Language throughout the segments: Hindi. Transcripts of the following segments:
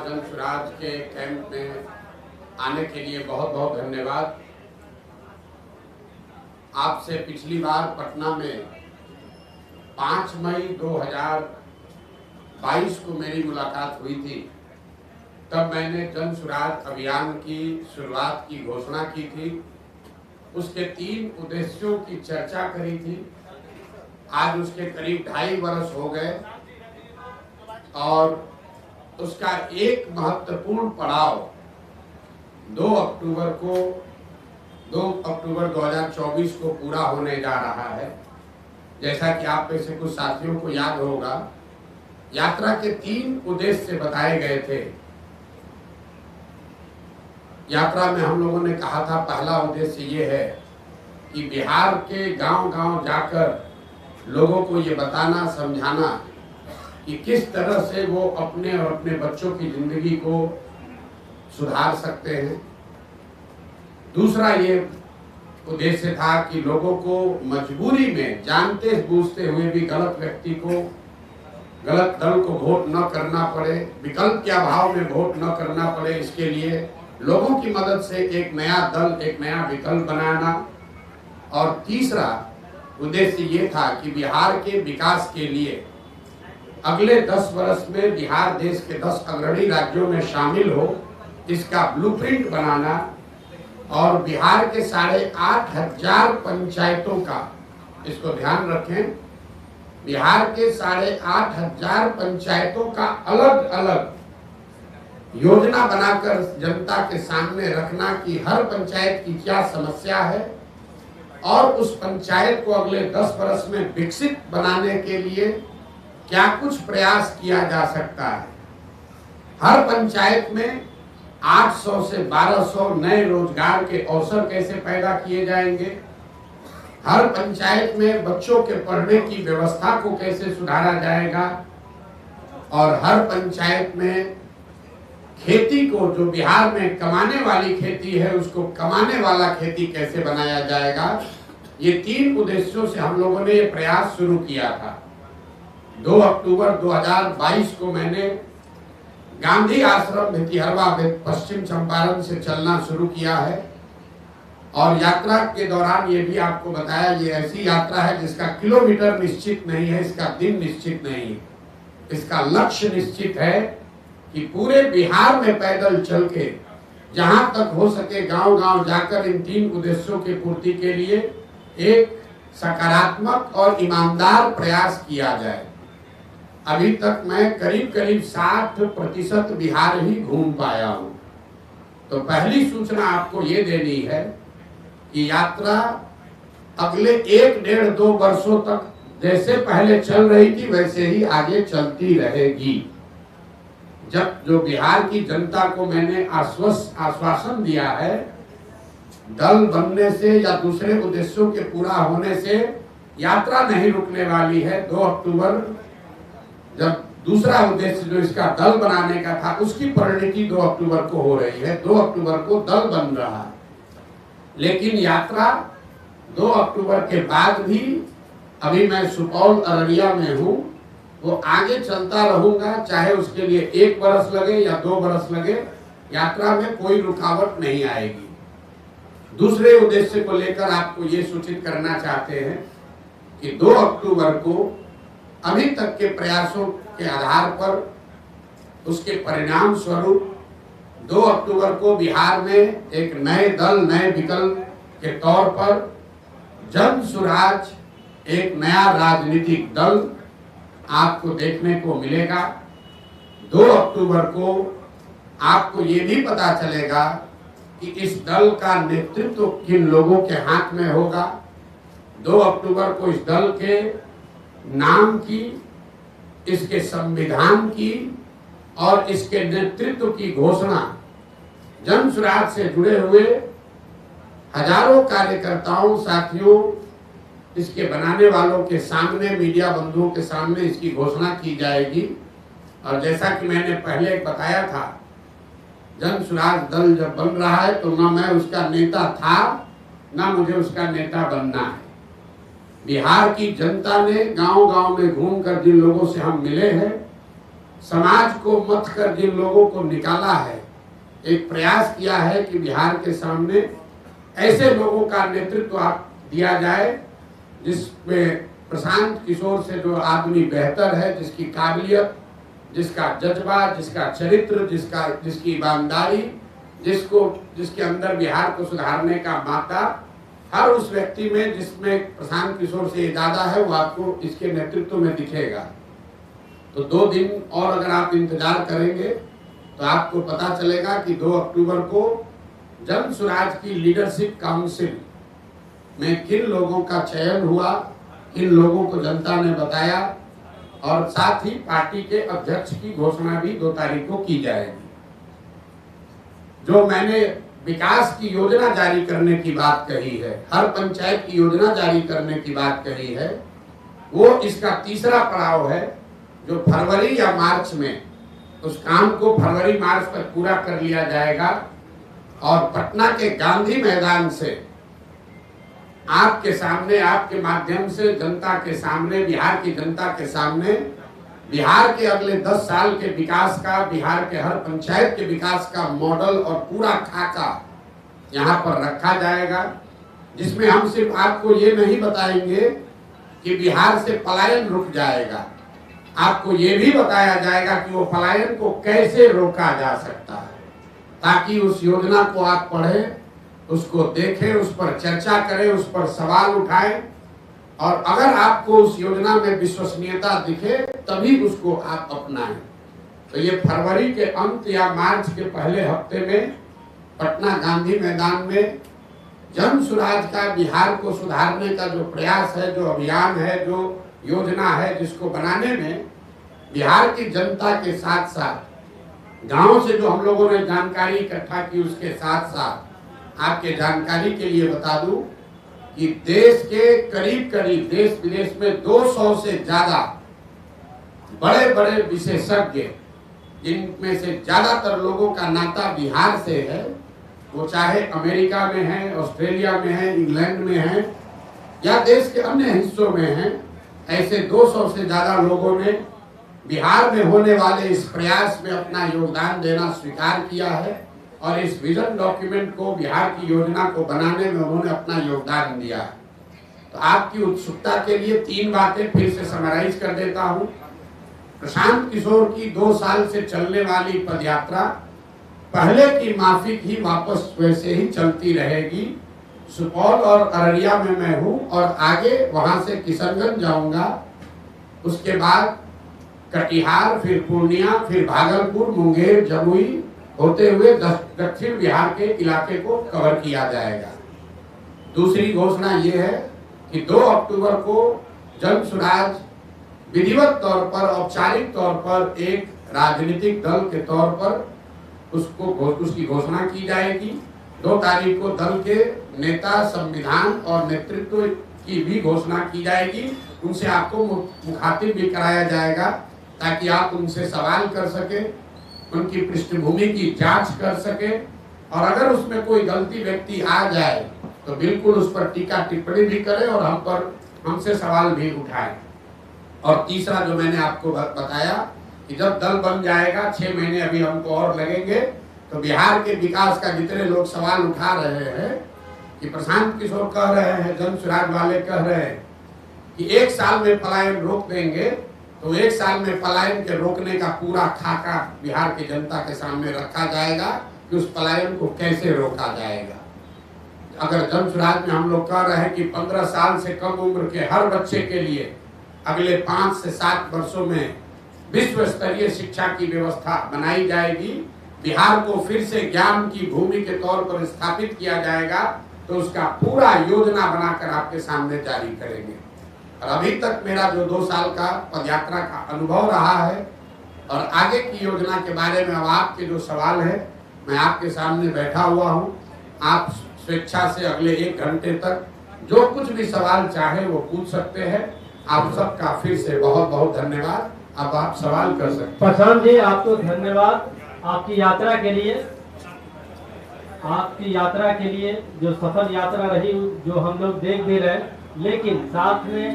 जन स्वराज के कैंप में आने के लिए बहुत बहुत धन्यवाद। आपसे पिछली बार पटना में 5 मई 2022 को मेरी मुलाकात हुई थी। तब मैंने जन स्वराज अभियान की शुरुआत की घोषणा की थी। उसके 3 उद्देश्यों की चर्चा करी थी। आज उसके करीब 2.5 वर्ष हो गए और उसका एक महत्वपूर्ण पड़ाव 2 अक्टूबर 2024 को पूरा होने जा रहा है। जैसा कि आप में से कुछ साथियों को याद होगा, यात्रा के 3 उद्देश्य बताए गए थे। यात्रा में हम लोगों ने कहा था, पहला उद्देश्य ये है कि बिहार के गांव-गांव जाकर लोगों को ये बताना, समझाना कि किस तरह से वो अपने और अपने बच्चों की जिंदगी को सुधार सकते हैं। दूसरा ये उद्देश्य था कि लोगों को मजबूरी में जानते बूझते हुए भी गलत व्यक्ति को, गलत दल को वोट न करना पड़े, विकल्प के अभाव में वोट न करना पड़े। इसके लिए लोगों की मदद से एक नया दल, एक नया विकल्प बनाना। और तीसरा उद्देश्य ये था कि बिहार के विकास के लिए अगले 10 वर्ष में बिहार देश के 10 अग्रणी राज्यों में शामिल हो, इसका ब्लूप्रिंट बनाना और बिहार के 8,500 पंचायतों का, इसको ध्यान रखें, बिहार के 8,500 पंचायतों का अलग अलग योजना बनाकर जनता के सामने रखना कि हर पंचायत की क्या समस्या है और उस पंचायत को अगले 10 वर्ष में विकसित बनाने के लिए क्या कुछ प्रयास किया जा सकता है। हर पंचायत में 800 से 1200 नए रोजगार के अवसर कैसे पैदा किए जाएंगे, हर पंचायत में बच्चों के पढ़ने की व्यवस्था को कैसे सुधारा जाएगा और हर पंचायत में खेती को, जो बिहार में कमाने वाली खेती है, उसको कमाने वाला खेती कैसे बनाया जाएगा। ये 3 उद्देश्यों से हम लोगों ने ये प्रयास शुरू किया था। 2 अक्टूबर 2022 को मैंने गांधी आश्रम भितिहरवा पश्चिम चंपारण से चलना शुरू किया है और यात्रा के दौरान ये भी आपको बताया, ये ऐसी यात्रा है जिसका किलोमीटर निश्चित नहीं है, इसका दिन निश्चित नहीं है। इसका लक्ष्य निश्चित है कि पूरे बिहार में पैदल चल के जहां तक हो सके गांव-गांव जाकर इन 3 उद्देश्यों की पूर्ति के लिए एक सकारात्मक और ईमानदार प्रयास किया जाए। अभी तक मैं करीब 60% बिहार ही घूम पाया हूं। तो पहली सूचना आपको ये देनी है कि यात्रा अगले 1-1.5-2 वर्षों तक जैसे पहले चल रही थी वैसे ही आगे चलती रहेगी। जब जो बिहार की जनता को मैंने आश्वासन दिया है, दल बनने से या दूसरे उद्देश्यों के पूरा होने से यात्रा नहीं रुकने वाली है। 2 अक्टूबर जब दूसरा उद्देश्य जो इसका दल बनाने का था, उसकी परिणति 2 अक्टूबर को हो रही है। 2 अक्टूबर को दल बन रहा है, लेकिन यात्रा 2 अक्टूबर के बाद भी, अभी मैं सुपौल अररिया में हूँ, वो आगे चलता रहूंगा, चाहे उसके लिए 1 वर्ष लगे या 2 वर्ष लगे, यात्रा में कोई रुकावट नहीं आएगी। दूसरे उद्देश्य को लेकर आपको ये सूचित करना चाहते हैं कि 2 अक्टूबर को अभी तक के प्रयासों के आधार पर उसके परिणाम स्वरूप 2 अक्टूबर को बिहार में एक नए दल, नए विकल्प के तौर पर जन स्वराज, एक नया राजनीतिक दल आपको देखने को मिलेगा। 2 अक्टूबर को आपको ये भी पता चलेगा कि इस दल का नेतृत्व किन लोगों के हाथ में होगा। 2 अक्टूबर को इस दल के नाम की, इसके संविधान की और इसके नेतृत्व की घोषणा जन स्वराज से जुड़े हुए हजारों कार्यकर्ताओं, साथियों, इसके बनाने वालों के सामने, मीडिया बंधुओं के सामने इसकी घोषणा की जाएगी। और जैसा कि मैंने पहले बताया था, जन स्वराज दल जब बन रहा है तो ना मैं उसका नेता था, ना मुझे उसका नेता बनना है। बिहार की जनता ने गांव-गांव में घूमकर जिन लोगों से हम मिले हैं, समाज को मत कर जिन लोगों को निकाला है, एक प्रयास किया है कि बिहार के सामने ऐसे लोगों का नेतृत्व आप दिया जाए जिसमें प्रशांत किशोर से जो आदमी बेहतर है, जिसकी काबिलियत, जिसका जज्बा, जिसका चरित्र, जिसकी ईमानदारी, जिसके अंदर बिहार को सुधारने का मादा, हर उस व्यक्ति में जिसमें प्रशांत किशोर से ज्यादा है, वो आपको इसके नेतृत्व में दिखेगा। तो 2 दिन और अगर आप इंतजार करेंगे तो आपको पता चलेगा कि 2 अक्टूबर को जन स्वराज की लीडरशिप काउंसिल में किन लोगों का चयन हुआ, किन लोगों को जनता ने बताया, और साथ ही पार्टी के अध्यक्ष की घोषणा भी 2 तारीख को की जाएगी। जो मैंने विकास की योजना जारी करने की बात कही है, हर पंचायत की योजना जारी करने की बात कही है, वो इसका तीसरा पड़ाव है जो फरवरी या मार्च में उस काम को फरवरी मार्च तक पूरा कर लिया जाएगा और पटना के गांधी मैदान से आपके सामने, आपके माध्यम से जनता के सामने, बिहार की जनता के सामने बिहार के अगले 10 साल के विकास का, बिहार के हर पंचायत के विकास का मॉडल और पूरा खाका यहाँ पर रखा जाएगा, जिसमें हम सिर्फ आपको ये नहीं बताएंगे कि बिहार से पलायन रुक जाएगा, आपको ये भी बताया जाएगा कि वो पलायन को कैसे रोका जा सकता है, ताकि उस योजना को आप पढ़ें, उसको देखें, उस पर चर्चा करें, उस पर सवाल उठाएं, और अगर आपको उस योजना में विश्वसनीयता दिखे तभी उसको आप अपनाएं। तो ये फरवरी के अंत या मार्च के पहले हफ्ते में पटना गांधी मैदान में जन स्वराज का, बिहार को सुधारने का जो प्रयास है, जो अभियान है, जो योजना है, जिसको बनाने में बिहार की जनता के साथ साथ गांव से जो हम लोगों ने जानकारी इकट्ठा की, उसके साथ साथ आपके जानकारी के लिए बता दूं कि देश के करीब करीब, देश विदेश में 200 से ज्यादा बड़े बड़े विशेषज्ञ, जिनमें से ज्यादातर लोगों का नाता बिहार से है, वो चाहे अमेरिका में है, ऑस्ट्रेलिया में है, इंग्लैंड में है या देश के अन्य हिस्सों में है, ऐसे 200 से ज्यादा लोगों ने बिहार में होने वाले इस प्रयास में अपना योगदान देना स्वीकार किया है और इस विजन डॉक्यूमेंट को, बिहार की योजना को बनाने में उन्होंने अपना योगदान दिया है। तो आपकी उत्सुकता के लिए 3 बातें फिर से समराइज कर देता हूं। प्रशांत किशोर की 2 साल से चलने वाली पदयात्रा पहले की माफिक ही वापस वैसे ही चलती रहेगी। सुपौल और अररिया में मैं हूं और आगे वहां से किशनगंज जाऊंगा, उसके बाद कटिहार, फिर पूर्णिया, फिर भागलपुर, मुंगेर, जमुई होते हुए दक्षिण बिहार के इलाके को कवर किया जाएगा। दूसरी घोषणा ये है कि 2 अक्टूबर को जन स्वराज विधिवत तौर पर, औपचारिक तौर पर एक राजनीतिक दल के तौर पर उसकी घोषणा की जाएगी। 2 तारीख को दल के नेता, संविधान और नेतृत्व की भी घोषणा की जाएगी। उनसे आपको मुखातिब भी कराया जाएगा ताकि आप उनसे सवाल कर सके, उनकी पृष्ठभूमि की जांच कर सके, और अगर उसमें कोई गलती व्यक्ति आ जाए तो बिल्कुल उस पर टीका टिप्पणी भी करें और हमसे सवाल भी उठाएं। और तीसरा जो मैंने आपको बताया कि जब दल बन जाएगा, 6 महीने अभी हमको और लगेंगे, तो बिहार के विकास का जितने लोग सवाल उठा रहे हैं कि प्रशांत किशोर कह रहे हैं, जन स्वराज वाले कह रहे हैं कि 1 साल में पलायन रोक देंगे, तो 1 साल में पलायन के रोकने का पूरा खाका बिहार की जनता के सामने रखा जाएगा कि उस पलायन को कैसे रोका जाएगा। अगर जन स्वराज में हम लोग कह रहे हैं कि 15 साल से कम उम्र के हर बच्चे के लिए अगले 5 से 7 वर्षों में विश्व स्तरीय शिक्षा की व्यवस्था बनाई जाएगी, बिहार को फिर से ज्ञान की भूमि के तौर पर स्थापित किया जाएगा, तो उसका पूरा योजना बनाकर आपके सामने जारी करेंगे। और अभी तक मेरा जो 2 साल का पदयात्रा का अनुभव रहा है और आगे की योजना के बारे में अब आपके जो सवाल है, मैं आपके सामने बैठा हुआ हूँ। आप स्वेच्छा से अगले 1 घंटे तक जो कुछ भी सवाल चाहे वो पूछ सकते हैं। आप सबका फिर से बहुत बहुत धन्यवाद। अब आप सवाल कर सकते हैं। प्रशांत जी, आपको धन्यवाद आपकी यात्रा के लिए। आपकी यात्रा के लिए जो सफल यात्रा रही, जो हम लोग देख भी रहे, लेकिन साथ में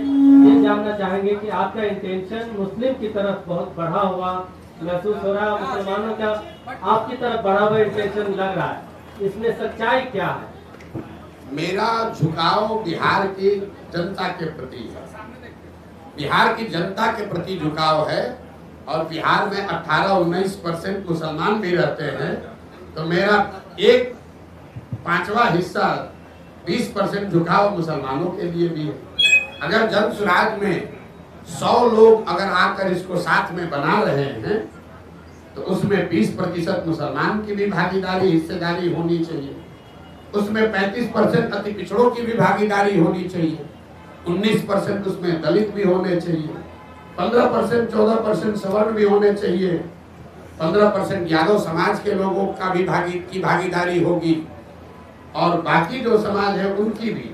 ये जानना चाहेंगे कि आपका इंटेंशन मुस्लिम की तरफ बहुत बढ़ा हुआ महसूस हो रहा है, मुसलमानों का आपकी तरफ बढ़ा हुआ इंटेंशन लग रहा है, इसमें सच्चाई क्या है? मेरा झुकाव बिहार की जनता के प्रति है, बिहार की जनता के प्रति झुकाव है। और बिहार में 18-19% मुसलमान भी रहते हैं, तो मेरा एक पांचवा हिस्सा 20% झुकाव मुसलमानों के लिए भी है। अगर जन सुराज में 100 लोग अगर आकर इसको साथ में बना रहे हैं, तो उसमें 20% मुसलमान की भी भागीदारी, हिस्सेदारी होनी चाहिए। उसमें 35% अति पिछड़ों की भी भागीदारी होनी चाहिए। 19% उसमें दलित भी होने चाहिए। 15% 14% सवर्ण भी होने चाहिए। 15% यादव समाज के लोगों का भी भागीदारी होगी, और बाकी जो समाज है उनकी भी।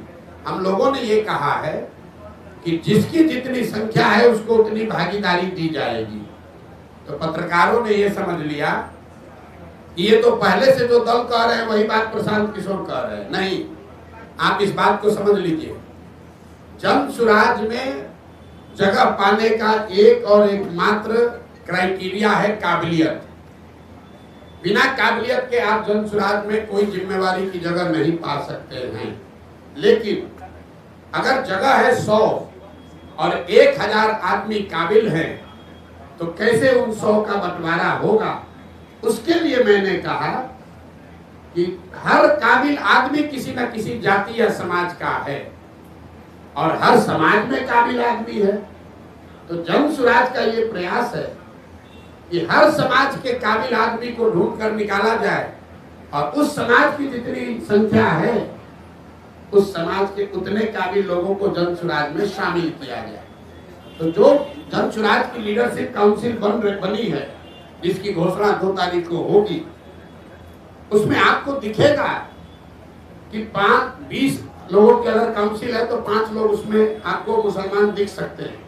हम लोगों ने ये कहा है कि जिसकी जितनी संख्या है उसको उतनी भागीदारी दी जाएगी। तो पत्रकारों ने ये समझ लिया कि ये तो पहले से जो दल कह रहे हैं वही बात प्रशांत किशोर कह रहे हैं। नहीं, आप इस बात को समझ लीजिए, जन सुराज में जगह पाने का एक और एकमात्र क्राइटेरिया है काबिलियत। बिना काबिलियत के आप जन सुराज में कोई जिम्मेवारी की जगह नहीं पा सकते हैं। लेकिन अगर जगह है 100 और 1000 आदमी काबिल हैं, तो कैसे उन 100 का बंटवारा होगा? उसके लिए मैंने कहा कि हर काबिल आदमी किसी न किसी जाति या समाज का है, और हर समाज में काबिल आदमी है। तो जन सुराज का ये प्रयास है कि हर समाज के काबिल आदमी को ढूंढ कर निकाला जाए, और उस समाज की जितनी संख्या है उस समाज के उतने काबिल लोगों को जन सुराज में शामिल किया जाए। तो जो जन सुराज की लीडरशिप काउंसिल बनी है, जिसकी घोषणा 2 तारीख को होगी, उसमें आपको दिखेगा कि 20 लोगों की अगर काउंसिल है तो 5 लोग उसमें आपको मुसलमान दिख सकते हैं।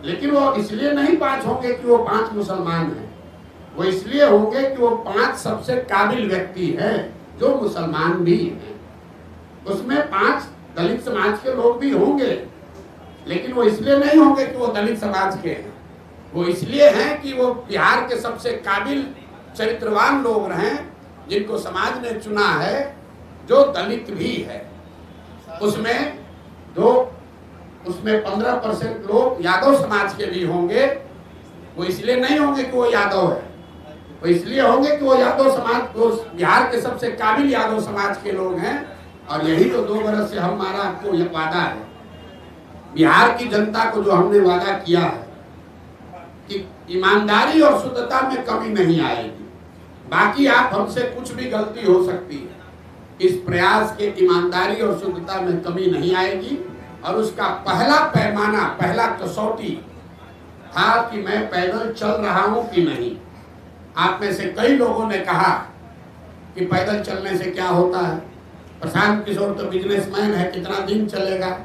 लेकिन वो इसलिए नहीं 5 होंगे कि वो 5 मुसलमान हैं, वो इसलिए होंगे कि वो 5 सबसे काबिल व्यक्ति हैं जो मुसलमान भी हैं। उसमें 5 दलित समाज के लोग भी होंगे, लेकिन वो इसलिए नहीं होंगे कि वो दलित समाज के हैं, वो इसलिए हैं कि वो बिहार के सबसे काबिल चरित्रवान लोग हैं, जिनको समाज ने चुना है, जो दलित भी है। उसमें 15% लोग यादव समाज के भी होंगे। वो इसलिए नहीं होंगे कि वो यादव है, वो इसलिए होंगे कि वो यादव समाज, वो बिहार के सबसे काबिल यादव समाज के लोग हैं। और यही तो 2 बरस से हमारा आपको यह वादा है, बिहार की जनता को जो हमने वादा किया है कि ईमानदारी और शुद्धता में कमी नहीं आएगी। बाकी आप हमसे कुछ भी गलती हो सकती है, इस प्रयास के ईमानदारी और शुद्धता में कमी नहीं आएगी। और उसका पहला पैमाना, पहला कसौटी था कि मैं पैदल चल रहा हूं कि नहीं। आप में से कई लोगों ने कहा कि पैदल चलने से क्या होता है, प्रशांत किशोर तो बिजनेसमैन है, कितना दिन चलेगा।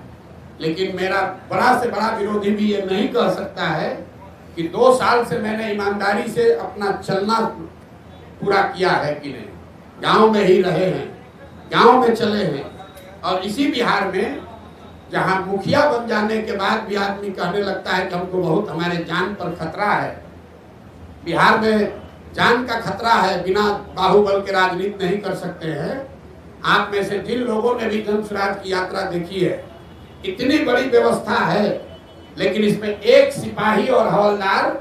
लेकिन मेरा बड़ा से बड़ा विरोधी भी ये नहीं कह सकता है कि 2 साल से मैंने ईमानदारी से अपना चलना पूरा किया है कि नहीं। गांव में ही रहे हैं, गांव में चले हैं। और इसी बिहार में जहां मुखिया बन जाने के बाद भी आदमी कहने लगता है कि हमको बहुत, हमारे जान पर खतरा है, बिहार में जान का खतरा है, बिना बाहुबल के राजनीति नहीं कर सकते हैं। आप में से जिन लोगों ने भी जन सुराज की यात्रा देखी है, इतनी बड़ी व्यवस्था है, लेकिन इसमें एक सिपाही और हवलदार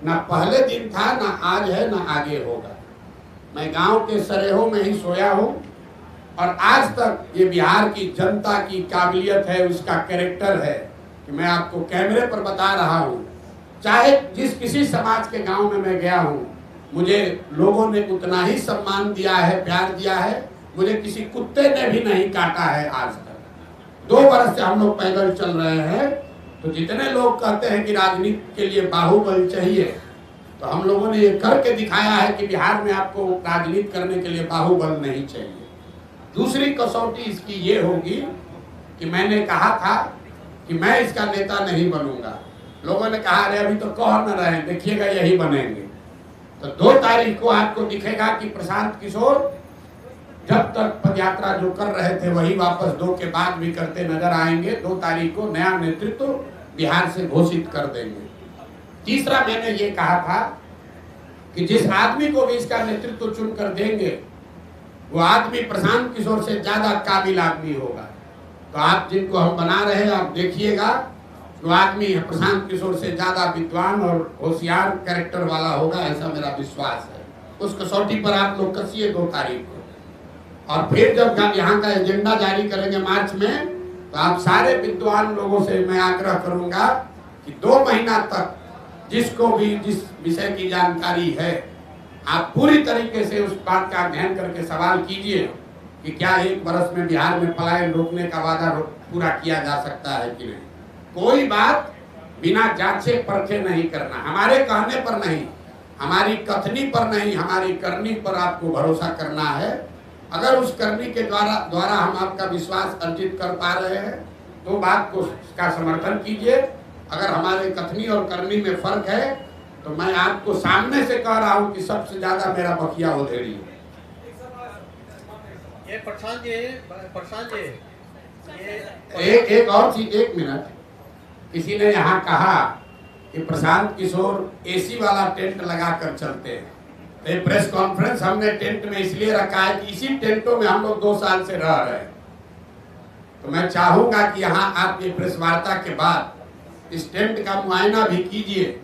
ना पहले दिन था, ना आज है, ना आगे होगा। मैं गांव के सरेहों में ही सोया हूं, और आज तक ये बिहार की जनता की काबिलियत है, उसका कैरेक्टर है कि मैं आपको कैमरे पर बता रहा हूं। चाहे जिस किसी समाज के गांव में मैं गया हूं, मुझे लोगों ने उतना ही सम्मान दिया है, प्यार दिया है। मुझे किसी कुत्ते ने भी नहीं काटा है आज तक। 2 बरस से हम लोग पैदल चल रहे हैं। तो जितने लोग कहते हैं कि राजनीति के लिए बाहुबल चाहिए, तो हम लोगों ने ये करके दिखाया है कि बिहार में आपको राजनीति करने के लिए बाहुबल नहीं चाहिए। दूसरी कसौटी इसकी ये होगी कि मैंने कहा था कि मैं इसका नेता नहीं बनूंगा। लोगों ने कहा अरे अभी तो कह न रहे हैं, देखिएगा यही बनेंगे। तो 2 तारीख को आपको दिखेगा कि प्रशांत किशोर जब तक पदयात्रा जो कर रहे थे वही वापस 2 के बाद भी करते नजर आएंगे। 2 तारीख को नया नेतृत्व बिहार से घोषित कर देंगे। तीसरा मैंने ये कहा था कि जिस आदमी को भी इसका नेतृत्व चुनकर देंगे वो आदमी प्रशांत किशोर से ज्यादा काबिल आदमी होगा। तो आप जिनको हम बना रहे हैं आप देखिएगा, जो आदमी प्रशांत किशोर से ज्यादा विद्वान और होशियार कैरेक्टर वाला होगा, ऐसा मेरा विश्वास है। उस कसौटी पर आप लोग कसिए 2 तारीख को। और फिर जब यहाँ का एजेंडा जारी करेंगे मार्च में, तो आप सारे विद्वान लोगों से मैं आग्रह करूंगा कि 2 महीना तक जिसको भी जिस विषय की जानकारी है आप पूरी तरीके से उस बात का अध्ययन करके सवाल कीजिए कि क्या 1 वर्ष में बिहार में पलायन रोकने का वादा पूरा किया जा सकता है कि नहीं। कोई बात बिना जांचे परखे नहीं करना, हमारे कहने पर नहीं, हमारी कथनी पर नहीं, हमारी करनी पर आपको भरोसा करना है। अगर उस करनी के द्वारा हम आपका विश्वास अर्जित कर पा रहे हैं तो बात को का समर्थन कीजिए। अगर हमारे कथनी और करनी में फर्क है तो मैं आपको सामने से कह रहा हूं कि सबसे ज्यादा मेरा बखिया उधेड़ी है। ये प्रशांत जी एक और चीज, 1 मिनट। किसी ने यहाँ कहा कि प्रशांत किशोर एसी वाला टेंट लगाकर चलते हैं। ये प्रेस कॉन्फ्रेंस हमने टेंट में इसलिए रखा है कि इसी टेंटों में हम लोग 2 साल से रह रहे हैं। तो मैं चाहूंगा कि यहाँ आप ये प्रेस वार्ता के बाद इस टेंट का मुआयना भी कीजिए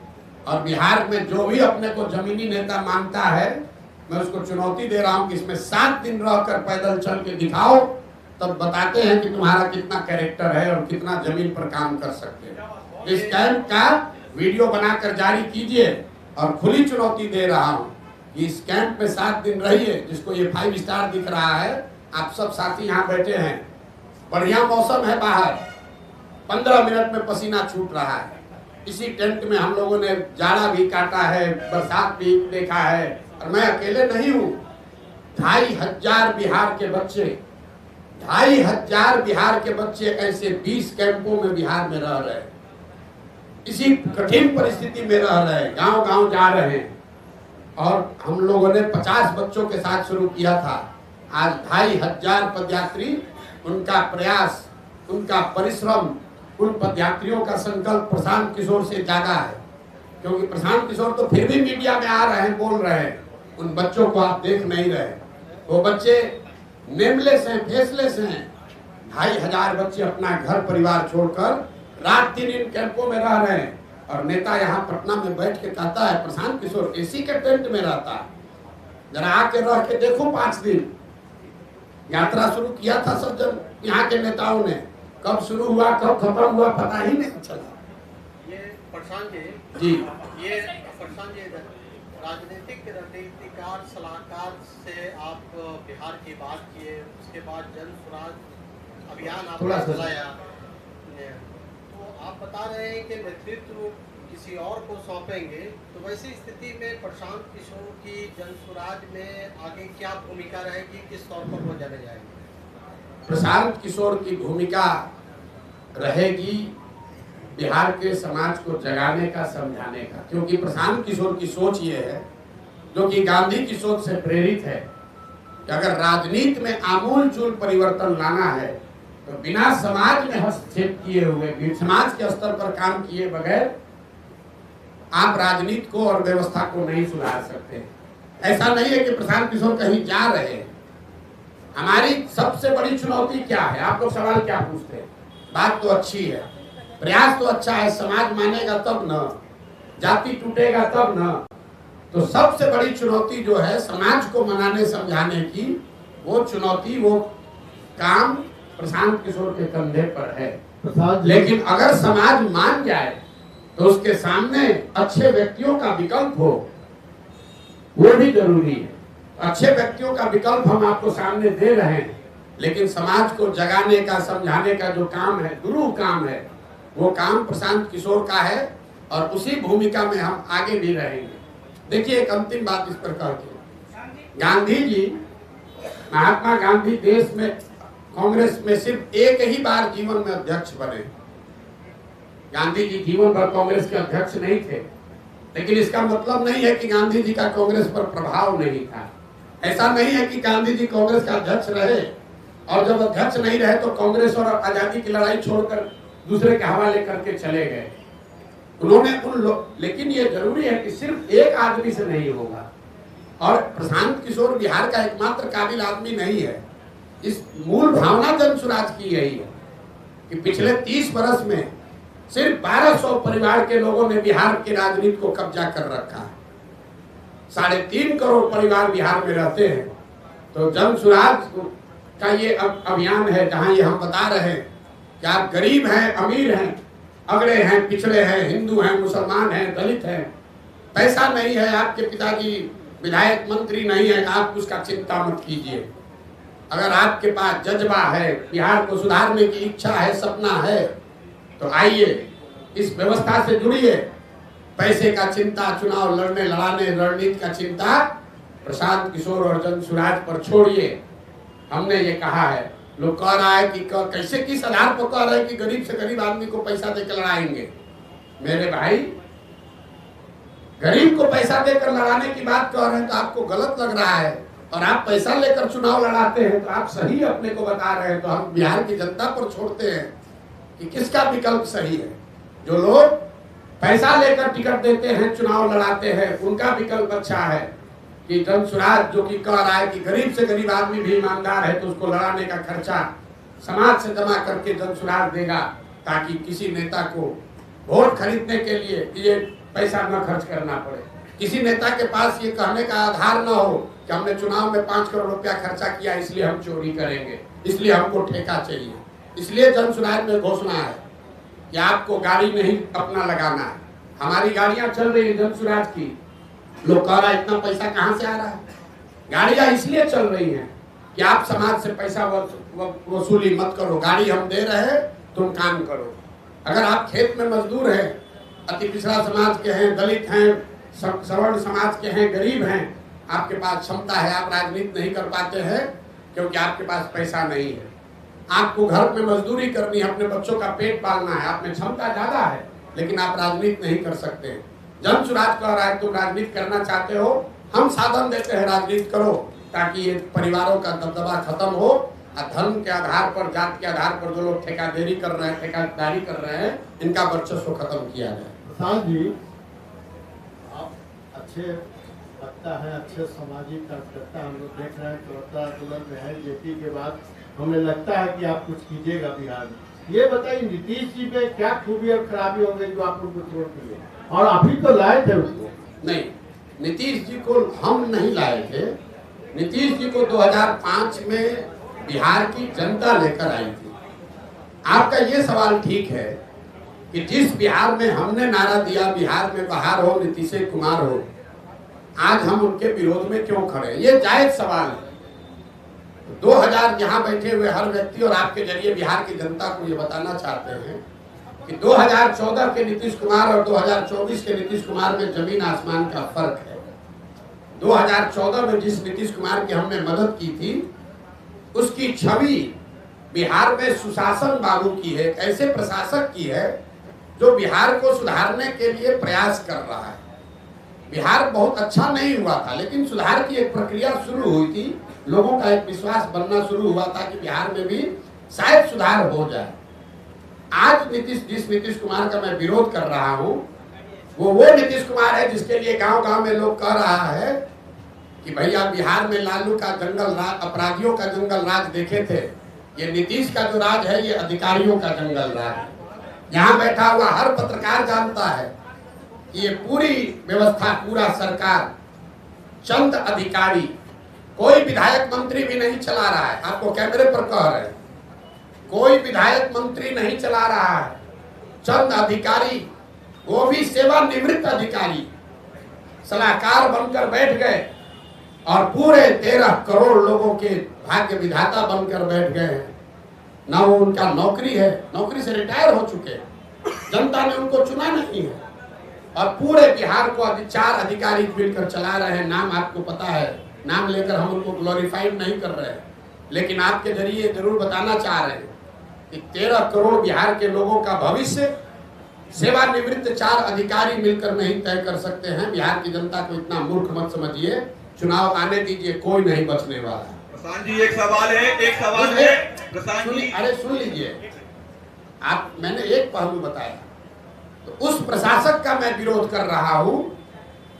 और बिहार में जो भी अपने को जमीनी नेता मानता है मैं उसको चुनौती दे रहा हूं कि इसमें 7 दिन रहकर पैदल चल के दिखाओ, तब बताते हैं कि तुम्हारा कितना कैरेक्टर है और कितना जमीन पर काम कर सकते हैं। इस कैंप का वीडियो बनाकर जारी कीजिए और खुली चुनौती दे रहा हूं कि इस कैंप में 7 दिन रहिए। जिसको ये 5 स्टार दिख रहा है, आप सब साथी यहाँ बैठे हैं, बढ़िया मौसम है बाहर, 15 मिनट में पसीना छूट रहा है। इसी टेंट में हम लोगों ने जाड़ा भी काटा है, बरसात भी देखा है, और मैं अकेले नहीं हूँ। 2500 बिहार के बच्चे, 2500 बिहार के बच्चे ऐसे 20 कैंपों में बिहार में रह रहे हैं, इसी कठिन परिस्थिति में रह रहे हैं, गांव गांव जा रहे हैं। और हम लोगों ने 50 बच्चों के साथ शुरू किया था, आज 2500 पदयात्री, उनका प्रयास, उनका परिश्रम, उन पदयात्रियों का संकल्प प्रशांत किशोर से ज्यादा है। क्योंकि प्रशांत किशोर तो फिर भी मीडिया में आ रहे हैं, बोल रहे हैं, उन बच्चों को आप देख नहीं रहे। वो बच्चे नेमलेस हैं, फेसलेस हैं। 2500 बच्चे अपना घर परिवार छोड़कर रात दिन इन कैंपों में रह रहे हैं। और नेता यहाँ पटना में बैठ के कहता है प्रशांत किशोर एसी के टेंट में रहता है। जरा आके रह के देखो, 5 दिन यात्रा शुरू किया था सब जन यहाँ के नेताओं ने, कब शुरू हुआ कब खत्म हुआ पता ही नहीं चला। ये प्रशांत जी, ये प्रशांत जी राजनीतिक रणनीतिकार सलाहकार से आप बिहार की बात किए, उसके बाद जन स्वराज अभियान आपने चलाया, तो आप बता रहे हैं कि नेतृत्व किसी और को सौंपेंगे। तो वैसी स्थिति में प्रशांत किशोर की जन स्वराज में आगे क्या भूमिका रहेगी, किस तौर पर वो जाने जाएंगे? प्रशांत किशोर की भूमिका रहेगी बिहार के समाज को जगाने का, समझाने का। क्योंकि प्रशांत किशोर की सोच ये है, जो कि गांधी की सोच से प्रेरित है, कि अगर राजनीति में आमूलचूल परिवर्तन लाना है तो बिना समाज में हस्तक्षेप किए हुए, समाज के स्तर पर काम किए बगैर आप राजनीति को और व्यवस्था को नहीं सुधार सकते। ऐसा नहीं है कि प्रशांत किशोर कहीं जा रहे हैं। हमारी सबसे बड़ी चुनौती क्या है? आप लोग सवाल क्या पूछते हैं? बात तो अच्छी है, प्रयास तो अच्छा है, समाज मानेगा तब न, जाति टूटेगा तब न। तो सबसे बड़ी चुनौती जो है समाज को मनाने समझाने की, वो चुनौती, वो काम प्रशांत किशोर के कंधे पर है। लेकिन अगर समाज मान जाए तो उसके सामने अच्छे व्यक्तियों का विकल्प हो, वो भी जरूरी है। अच्छे व्यक्तियों का विकल्प हम आपको सामने दे रहे हैं, लेकिन समाज को जगाने का, समझाने का जो काम है, गुरु काम है, वो काम प्रशांत किशोर का है और उसी भूमिका में हम आगे भी रहेंगे। देखिए, एक अंतिम बात इस पर कहते, गांधी जी, महात्मा गांधी देश में कांग्रेस में सिर्फ एक ही बार जीवन में अध्यक्ष बने। गांधी जी जीवन भर कांग्रेस के अध्यक्ष नहीं थे, लेकिन इसका मतलब नहीं है कि गांधी जी का कांग्रेस पर प्रभाव नहीं था। ऐसा नहीं है कि गांधी जी कांग्रेस का अध्यक्ष रहे और जब अध्यक्ष नहीं रहे तो कांग्रेस और आजादी की लड़ाई छोड़कर दूसरे के हवाले करके चले गए। उन्होंने लेकिन ये जरूरी है कि सिर्फ एक आदमी से नहीं होगा। और प्रशांत किशोर बिहार का एकमात्र काबिल आदमी नहीं है। इस मूल भावना जन स्वराज की यही है कि पिछले 30 वर्ष में सिर्फ 1200 परिवार के लोगों ने बिहार की राजनीति को कब्जा कर रखा है। 3.5 करोड़ परिवार बिहार में रहते हैं। तो जन स्वराज का ये अभियान है जहां ये हम बता रहे हैं कि आप गरीब हैं, अमीर हैं, अगड़े हैं, पिछड़े हैं, हिंदू हैं, मुसलमान हैं, दलित हैं, पैसा नहीं है, आपके पिताजी विधायक मंत्री नहीं है, आप उसका चिंता मत कीजिए। अगर आपके पास जज्बा है, बिहार को सुधारने की इच्छा है, सपना है, तो आइए इस व्यवस्था से जुड़िए। पैसे का चिंता, चुनाव लड़ने लड़ाने रणनीति का चिंता प्रशांत किशोर और जन स्वराज पर छोड़िए। हमने ये कहा है, लोग कह रहा है कि कैसे किस आधार पर कह रहे हैं कि गरीब से गरीब आदमी को पैसा देकर लड़ाएंगे। मेरे भाई, गरीब को पैसा देकर लड़ाने की बात कह रहे हैं तो आपको गलत लग रहा है, और आप पैसा लेकर चुनाव लड़ाते हैं तो आप सही अपने को बता रहे हैं। तो हम बिहार की जनता पर छोड़ते हैं कि किसका विकल्प सही है। जो लोग पैसा लेकर टिकट देते हैं, चुनाव लड़ाते हैं, उनका विकल्प अच्छा है कि जन स्वराज जो कि कह रहा है कि गरीब से गरीब आदमी भी ईमानदार है तो उसको लड़ाने का खर्चा समाज से जमा करके जन स्वराज देगा, ताकि किसी नेता को वोट खरीदने के लिए ये पैसा न खर्च करना पड़े। किसी नेता के पास ये कहने का आधार न हो कि हमने चुनाव में 5 करोड़ रुपया खर्चा किया इसलिए हम चोरी करेंगे, इसलिए हमको ठेका चाहिए। इसलिए जन स्वराज में घोषणा है कि आपको गाड़ी नहीं अपना लगाना है। हमारी गाड़ियां चल रही है जन स्वराज की। लोग कह रहा है इतना पैसा कहां से आ रहा है? गाड़ियां इसलिए चल रही हैं कि आप समाज से पैसा वसूली मत करो, गाड़ी हम दे रहे हैं, तुम काम करो। अगर आप खेत में मजदूर हैं, अति पिछड़ा समाज के हैं, दलित हैं, सवर्ण समाज के हैं, गरीब हैं, आपके पास क्षमता है, आप राजनीति नहीं कर पाते हैं क्योंकि आपके पास पैसा नहीं है। आपको घर में मजदूरी करनी है, अपने बच्चों का पेट पालना है, आप में क्षमता ज्यादा है लेकिन आप राजनीति नहीं कर सकते। जन स्वराज कह रहा है तुम राजनीति करना चाहते हो, हम साधन देते हैं, राजनीति करो, ताकि ये परिवारों का दबदबा खत्म हो और धर्म के आधार पर, जात के आधार पर जो लोग ठेकेदारी कर रहे हैं, ठेकेदारी कर रहे हैं, इनका वर्चस्व खत्म किया जाए। प्रशांत जी, आप अच्छे लगता है, अच्छे सामाजिक कार्यकर्ता हम लोग देख रहे हैं, चौथा आंदोलन में है जेपी के बाद, हमें लगता है कि आप कुछ कीजिएगा बिहार में। ये बताइए नीतीश जी में क्या खूबी और खराबी हो गई जो आप उनको छोड़ दिए, और अभी तो लाए थे उसको? नहीं, नीतीश जी को हम नहीं लाए थे। नीतीश जी को 2005 में बिहार की जनता लेकर आई थी। आपका ये सवाल ठीक है कि जिस बिहार में हमने नारा दिया बिहार में बहार हो, नीतीश कुमार हो, आज हम उनके विरोध में क्यों खड़े? ये जायज सवाल है। 2000 यहाँ बैठे हुए हर व्यक्ति और आपके जरिए बिहार की जनता को ये बताना चाहते हैं कि 2014 के नीतीश कुमार और 2024 के नीतीश कुमार में जमीन आसमान का फर्क है। 2014 में जिस नीतीश कुमार की हमने मदद की थी, उसकी छवि बिहार में सुशासन बाबू की है, ऐसे प्रशासक की है जो बिहार को सुधारने के लिए प्रयास कर रहा है। बिहार बहुत अच्छा नहीं हुआ था, लेकिन सुधार की एक प्रक्रिया शुरू हुई थी, लोगों का एक विश्वास बनना शुरू हुआ था कि बिहार में भी शायद सुधार हो जाए। आज जिस नीतीश कुमार का मैं विरोध कर रहा हूं, वो नीतीश कुमार है जिसके लिए गांव-गांव में लोग कह रहा है कि भैया बिहार में लालू का जंगल राज, अपराधियों का जंगल राज देखे थे, ये नीतीश का जो राज है ये अधिकारियों का जंगल राज। यहाँ बैठा हुआ हर पत्रकार जानता है कि ये पूरी व्यवस्था, पूरा सरकार चंद अधिकारी, कोई विधायक मंत्री भी नहीं चला रहा है। आपको कैमरे पर कह रहे हैं, कोई विधायक मंत्री नहीं चला रहा है, चंद अधिकारी, वो भी सेवानिवृत्त अधिकारी सलाहकार बनकर बैठ गए और पूरे 13 करोड़ लोगों के भाग्य विधाता बनकर बैठ गए हैं। ना वो उनका नौकरी है, नौकरी से रिटायर हो चुके हैं, जनता ने उनको चुना नहीं है, और पूरे बिहार को 4 अधिकारी मिलकर चला रहे हैं। नाम आपको पता है, नाम लेकर हम उनको ग्लोरीफाइड नहीं कर रहे हैं, लेकिन आपके जरिए जरूर बताना चाह रहे हैं कि 13 करोड़ बिहार के लोगों का भविष्य सेवानिवृत्त 4 अधिकारी मिलकर नहीं तय कर सकते हैं। बिहार की जनता को इतना मूर्ख मत समझिए, चुनाव आने दीजिए, कोई नहीं बचने वाला। प्रशांत जी, एक सवाल है प्रशांत जी, अरे सुन लीजिए, मैंने एक पहलू बताया, तो उस प्रशासक का मैं विरोध कर रहा हूं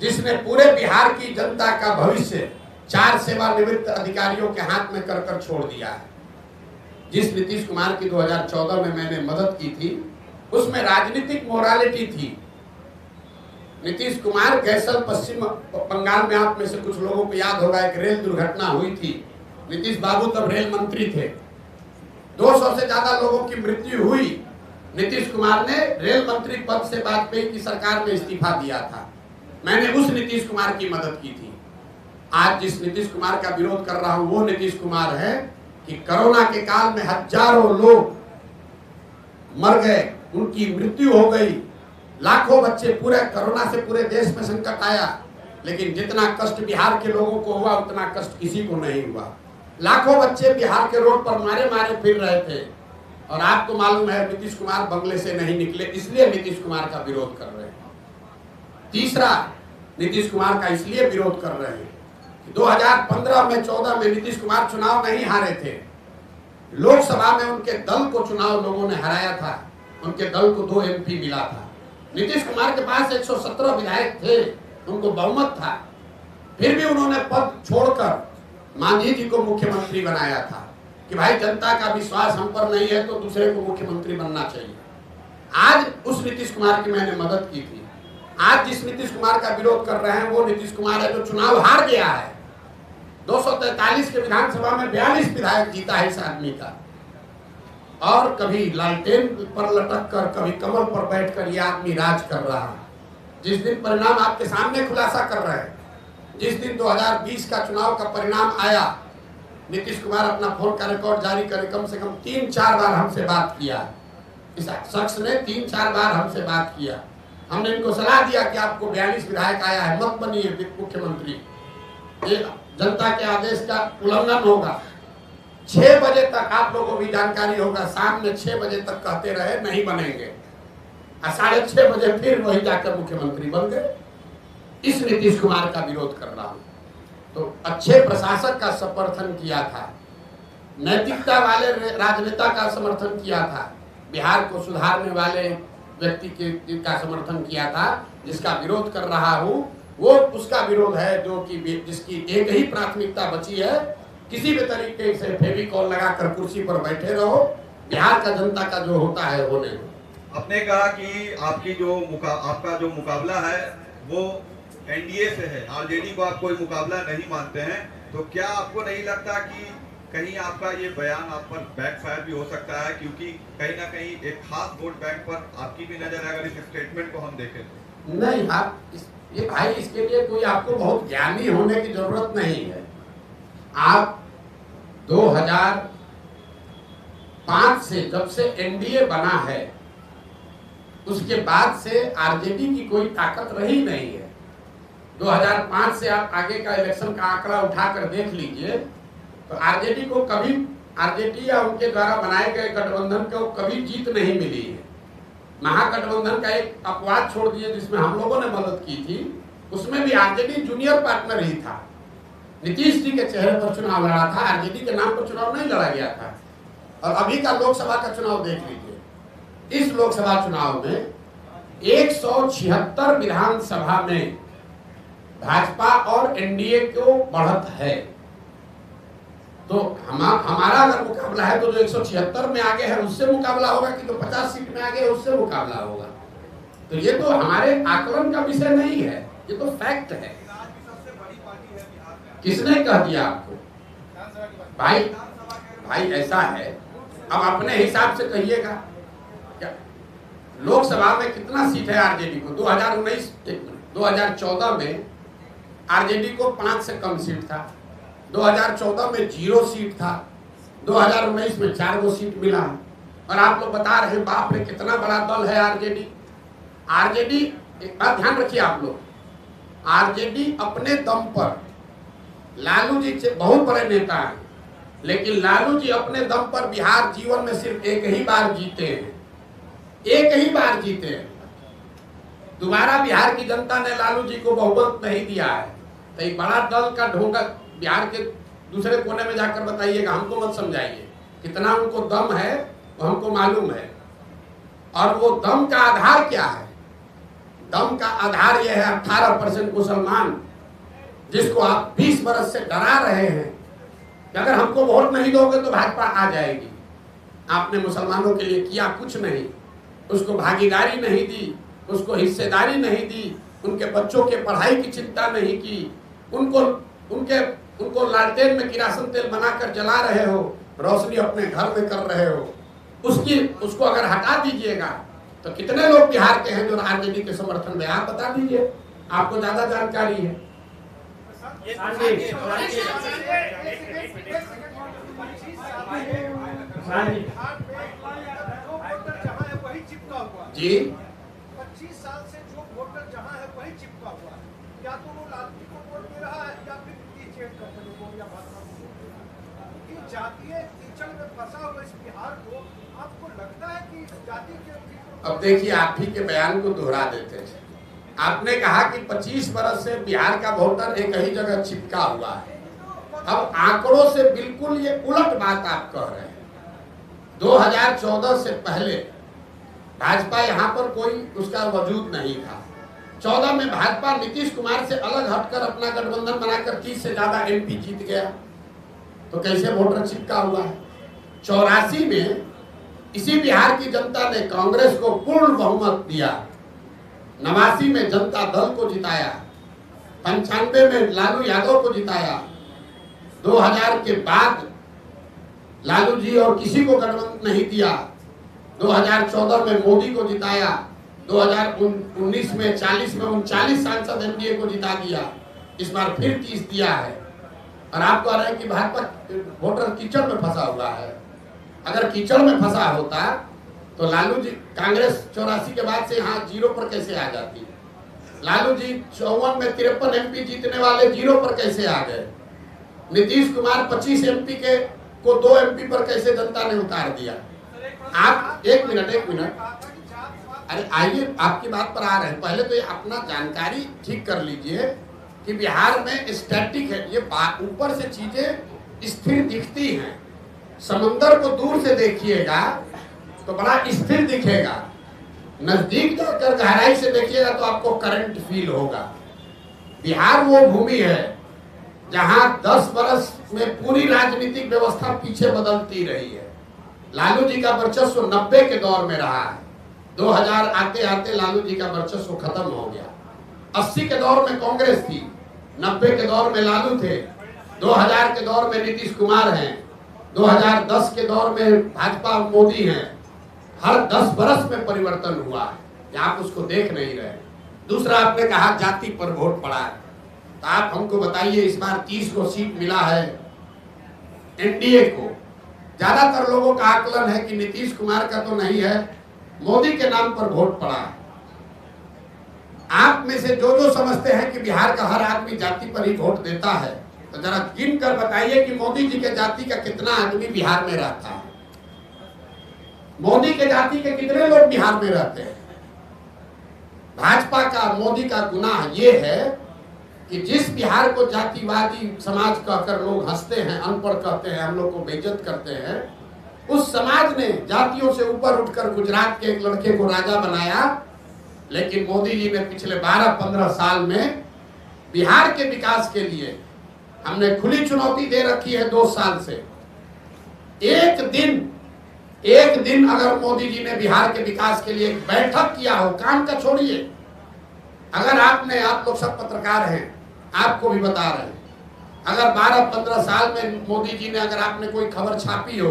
जिसने पूरे बिहार की जनता का भविष्य 4 सेवानिवृत्त अधिकारियों के हाथ में कर छोड़ दिया है। जिस नीतीश कुमार की 2014 में मैंने मदद की थी, उसमें राजनीतिक मोरालिटी थी। नीतीश कुमार कैसल पश्चिम बंगाल में, आप में से कुछ लोगों को याद होगा, एक रेल दुर्घटना हुई थी। नीतीश बाबू तब रेल मंत्री थे, 200 से ज्यादा लोगों की मृत्यु हुई। नीतीश कुमार ने रेल मंत्री पद से वाजपेयी की सरकार में इस्तीफा दिया था। मैंने उस नीतीश कुमार की मदद की थी। आज जिस नीतीश कुमार का विरोध कर रहा हूं वो नीतीश कुमार है कि कोरोना के काल में हजारों लोग मर गए, उनकी मृत्यु हो गई, लाखों बच्चे, पूरे कोरोना से पूरे देश में संकट आया, लेकिन जितना कष्ट बिहार के लोगों को हुआ उतना कष्ट किसी को नहीं हुआ। लाखों बच्चे बिहार के रोड पर मारे मारे फिर रहे थे, और आपको मालूम है नीतीश कुमार बंगले से नहीं निकले, इसलिए नीतीश कुमार का विरोध कर रहे हैं। तीसरा, नीतीश कुमार का इसलिए विरोध कर रहे हैं कि 2015 में 14 में नीतीश कुमार चुनाव नहीं हारे थे। लोकसभा में उनके दल को चुनाव लोगों ने हराया था, उनके दल को 2 MP मिला था। नीतीश कुमार के पास 117 विधायक थे, उनको बहुमत था, फिर भी उन्होंने पद छोड़कर मांझी जी को मुख्यमंत्री बनाया था कि भाई जनता का विश्वास हम पर नहीं है तो दूसरे को मुख्यमंत्री बनना चाहिए। आज उस नीतीश कुमार की मैंने मदद की थी। आज जिस नीतीश कुमार का विरोध कर रहे हैं वो नीतीश कुमार है जो चुनाव हार गया है। 243 के विधानसभा में 42 विधायक जीता है इस आदमी का, और कभी लालटेन पर लटक कर, कभी कमल पर बैठकर ये आदमी राज कर रहा है। जिस दिन परिणाम आपके सामने खुलासा कर रहे हैं, जिस दिन 2020 का चुनाव का परिणाम आया, नीतीश कुमार अपना फोन का रिकॉर्ड जारी करे, कम से कम 3-4 बार हमसे बात किया। इस शख्स ने 3-4 बार हमसे बात किया। हमने इनको सलाह दिया कि आपको 42 विधायक आया है, मत बनिए मुख्यमंत्री, ये जनता के आदेश का उल्लंघन होगा। 6 बजे तक आप लोगों को भी जानकारी होगा, शाम में 6 बजे तक कहते रहे नहीं बनेंगे, और 6:30 बजे फिर वही जाकर मुख्यमंत्री बन गए। इस नीतीश कुमार का विरोध कर रहा हूं। तो अच्छे प्रशासक का समर्थन किया था, नैतिकता वाले राजनेता का समर्थन किया था, बिहार को सुधारने वाले व्यक्ति का समर्थन किया था। जिसका विरोध कर रहा हूं वो उसका विरोध है जो कि जिसकी एक ही प्राथमिकता बची है, किसी भी तरीके से फेविकॉल लगाकर कुर्सी पर बैठे रहो, बिहार का जनता का जो होता है होने दो। आपने कहा कि आपका जो मुकाबला है वो एनडीए से है, आरजेडी को आप कोई मुकाबला नहीं मानते हैं, तो क्या आपको नहीं लगता कि कहीं आपका ये बयान आप पर बैकफायर भी हो सकता है, क्योंकि कहीं ना कहीं एक खास वोट बैंक पर आपकी भी नजर है अगर इस स्टेटमेंट को हम देखें तो? नहीं, आप ये भाई, इसके लिए कोई आपको बहुत ज्ञानी होने की जरूरत नहीं है। आप 2005 से, जब से एनडीए बना है, उसके बाद से आरजेडी की कोई ताकत रही नहीं है। 2005 से आप आगे का इलेक्शन का आंकड़ा उठाकर देख लीजिए, तो आरजेडी को कभी, आरजेडी या उनके द्वारा बनाए गए गठबंधन को कभी जीत नहीं मिली है। महागठबंधन का एक अपवाद छोड़ दिए जिसमें हम लोगों ने मदद की थी, उसमें भी आरजेडी जूनियर पार्टनर ही था। नीतीश जी के चेहरे पर चुनाव लड़ा था, आरजेडी के नाम पर चुनाव नहीं लड़ा गया था। और अभी का लोकसभा का चुनाव देख लीजिए, इस लोकसभा चुनाव में 176 विधानसभा में भाजपा और एनडीए को बढ़त है। तो हमारा अगर मुकाबला है तो जो 176 में आगे है उससे मुकाबला होगा, कि तो 50 सीट में आगे है उससे मुकाबला होगा। तो ये तो हमारे आकलन का विषय नहीं है, ये तो फैक्ट है। किसने कह दिया आपको? भाई ऐसा है, अब अपने हिसाब से कहिएगा। क्या लोकसभा में कितना सीट है आरजेडी को? 2014 में आरजेडी को 5 से कम सीट था, 2014 में 0 सीट था, 2019 में 4 सीट मिला। और आप लोग बता रहे हैं बाप रे कितना बड़ा दल है आरजेडी। आरजेडी, एक बात ध्यान रखिए आप लोग, आरजेडी अपने दम पर, लालू जी बहुत बड़े नेता हैं, लेकिन लालू जी अपने दम पर बिहार जीवन में सिर्फ एक ही बार जीते हैं, एक ही बार जीते हैं। दोबारा बिहार की जनता ने लालू जी को बहुमत नहीं दिया है। तो एक बड़ा दल का ढोंगा बिहार के दूसरे कोने में जाकर बताइएगा, हमको मत समझाइए। कितना उनको दम है वो हमको मालूम है। और वो दम का आधार क्या है? दम का आधार यह है 18% मुसलमान, जिसको आप 20 बरस से डरा रहे हैं कि अगर हमको वोट नहीं दोगे तो भाजपा आ जाएगी। आपने मुसलमानों के लिए किया कुछ नहीं, उसको भागीदारी नहीं दी, उसको हिस्सेदारी नहीं दी, उनके बच्चों के पढ़ाई की चिंता नहीं की, उनको लालटेन में किरासन तेल बनाकर जला रहे हो, रोशनी अपने घर में कर रहे हो। उसको अगर हटा दीजिएगा तो कितने लोग बिहार के हैं जो आरजेडी के समर्थन में, आप बता दीजिए, आपको ज्यादा जानकारी है। जी 25 साल से जो वोटर जहाँ है वही चिपका हुआ है, या तो वो लालू जी को वोट दे रहा है या फिर नीतीश कंपनी को या भाजपा को। कि जातीय कीचड़ में फंसा हुआ इस बिहार को आपको लगता है कि जाति के, अब देखिए आप ही के बयान को दोहरा देते हैं। आपने कहा कि 25 बरस से बिहार का वोटर एक ही जगह चिपका हुआ है। अब आंकड़ों से बिल्कुल ये उलट बात आप कह रहे हैं। 2014 से पहले भाजपा यहाँ पर कोई उसका वजूद नहीं था। 14 में भाजपा नीतीश कुमार से अलग हटकर अपना गठबंधन बनाकर 30 से ज्यादा एमपी जीत गया, तो कैसे वोटर चिपका हुआ है। 84 में इसी बिहार की जनता ने कांग्रेस को पूर्ण बहुमत दिया, 89 में जनता दल को जिताया, 95 में लालू यादव को जिताया, 2000 के बाद लालू जी और किसी को गठबंधन नहीं दिया, 2014 में मोदी को जिताया, 2019 में 40 में 39 सांसद एनडीए को जिता दिया, इस बार फिर 30 दिया है। और आप कह रहे हैं कि भाजपा वोटर कीचड़ में फंसा हुआ है। अगर कीचड़ में फंसा होता तो लालू जी कांग्रेस 84 के बाद से यहाँ 0 पर कैसे आ जाती। लालू जी 54 में 53 एमपी जीतने वाले 0 पर कैसे आ गए। नीतीश कुमार 25 एमपी को 2 एमपी पर कैसे जनता ने उतार दिया। आप एक मिनट, अरे आइए आपकी बात पर आ रहे हैं। पहले तो ये अपना जानकारी ठीक कर लीजिए कि बिहार में स्टैटिक है, ये ऊपर से चीजें स्थिर दिखती हैं। समंदर को दूर से देखिएगा तो बड़ा स्थिर दिखेगा, नजदीक जाकर गहराई से देखिएगा तो आपको करंट फील होगा। बिहार वो भूमि है जहां 10 बरस में पूरी राजनीतिक व्यवस्था पीछे बदलती रही है। लालू जी का वर्चस्व 90 के दौर में रहा है, 2000 आते आते लालू जी का वर्चस्व खत्म हो गया। 80 के दौर में कांग्रेस थी, 90 के दौर में लालू थे, 2000 के दौर में नीतीश कुमार हैं, 2010 के दौर में भाजपा मोदी हैं। हर 10 बरस में परिवर्तन हुआ है, आप उसको देख नहीं रहे। दूसरा आपने कहा जाति पर वोट पड़ा है, तो आप हमको बताइए इस बार 30 को सीट मिला है एनडीए को। ज्यादातर लोगों का आकलन है कि नीतीश कुमार का तो नहीं है, मोदी के नाम पर वोट पड़ा है। आप में से जो समझते हैं कि बिहार का हर आदमी जाति पर ही वोट देता है, तो जरा गिन कर बताइए कि मोदी जी के जाति का कितना आदमी बिहार में रहता है। मोदी के जाति के कितने लोग बिहार में रहते हैं। भाजपा का मोदी का गुनाह ये है कि जिस बिहार को जातिवादी समाज कहकर लोग हंसते हैं, अनपढ़ कहते हैं, हम लोग को बेइज्जत करते हैं, उस समाज ने जातियों से ऊपर उठकर गुजरात के एक लड़के को राजा बनाया। लेकिन मोदी जी ने पिछले 12-15 साल में बिहार के विकास के लिए हमने खुली चुनौती दे रखी है 2 साल से। एक दिन अगर मोदी जी ने बिहार के विकास के लिए एक बैठक किया हो, काम का छोड़िए, अगर आप लोग सब पत्रकार हैं, आपको भी बता रहे हैं, अगर 12-15 साल में मोदी जी ने अगर आपने कोई खबर छापी हो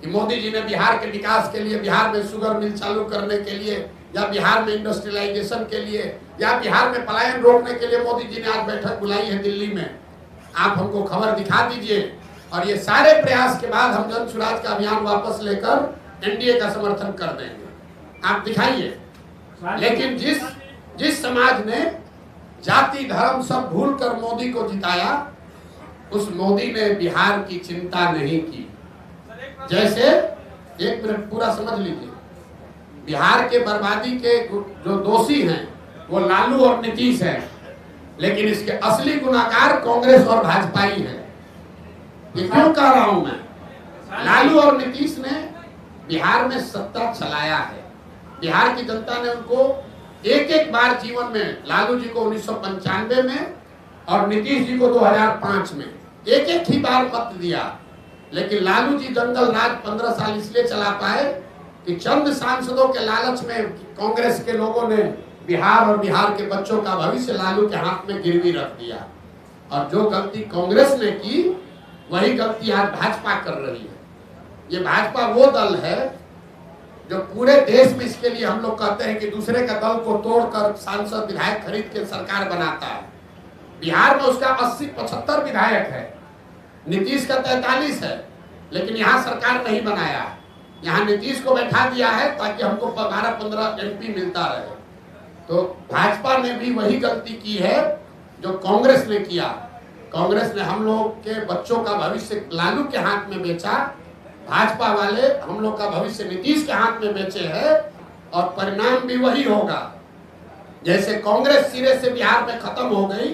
कि मोदी जी ने बिहार के विकास के लिए, बिहार में शुगर मिल चालू करने के लिए, या बिहार में इंडस्ट्रियलाइजेशन के लिए, या बिहार में पलायन रोकने के लिए मोदी जी ने आज बैठक बुलाई है दिल्ली में, आप हमको खबर दिखा दीजिए। और ये सारे प्रयास के बाद हम जन स्वराज का अभियान वापस लेकर एनडीए का समर्थन कर देंगे, आप दिखाइए। लेकिन जिस समाज ने जाति धर्म सब भूलकर मोदी को जिताया, उस मोदी ने बिहार की चिंता नहीं की। जैसे एक मिनट पूरा समझ लीजिए, बिहार के बर्बादी के जो दोषी हैं वो लालू और नीतीश हैं, लेकिन इसके असली गुनाहगार कांग्रेस और भाजपा ही है। ये क्यों कह रहा हूं मैं? लालू और नीतीश ने बिहार में सत्ता चलाया है, बिहार की जनता ने उनको एक एक बार जीवन में लालू जी को 1995 में और नीतीश जी को 2005 में एक एक ही बार मत दिया, लेकिन लालू जी जंगल राज 15 साल इसलिए चला पाए कि चंद सांसदों के लालच में कांग्रेस के लोगों ने बिहार और बिहार के बच्चों का भविष्य लालू के हाथ में गिरवी रख दिया। और जो गलती कांग्रेस ने की वही गलती आज भाजपा कर रही है। ये भाजपा वो दल है जो पूरे देश में, इसके लिए हम लोग कहते हैं कि दूसरे का दल को तोड़कर सांसद विधायक खरीद के सरकार बनाता है। बिहार में उसका 80-75 विधायक है, नीतीश का 43 है, लेकिन यहाँ सरकार नहीं बनाया। यहाँ नीतीश को बैठा दिया है ताकि हमको 12-15 MP मिलता रहे। तो भाजपा ने भी वही गलती की है जो कांग्रेस ने किया। कांग्रेस ने हम लोग के बच्चों का भविष्य लालू के हाथ में बेचा, भाजपा वाले हम लोग का भविष्य नीतीश के हाथ में बेचे हैं, और परिणाम भी वही होगा। जैसे कांग्रेस सिरे से बिहार में खत्म हो गई,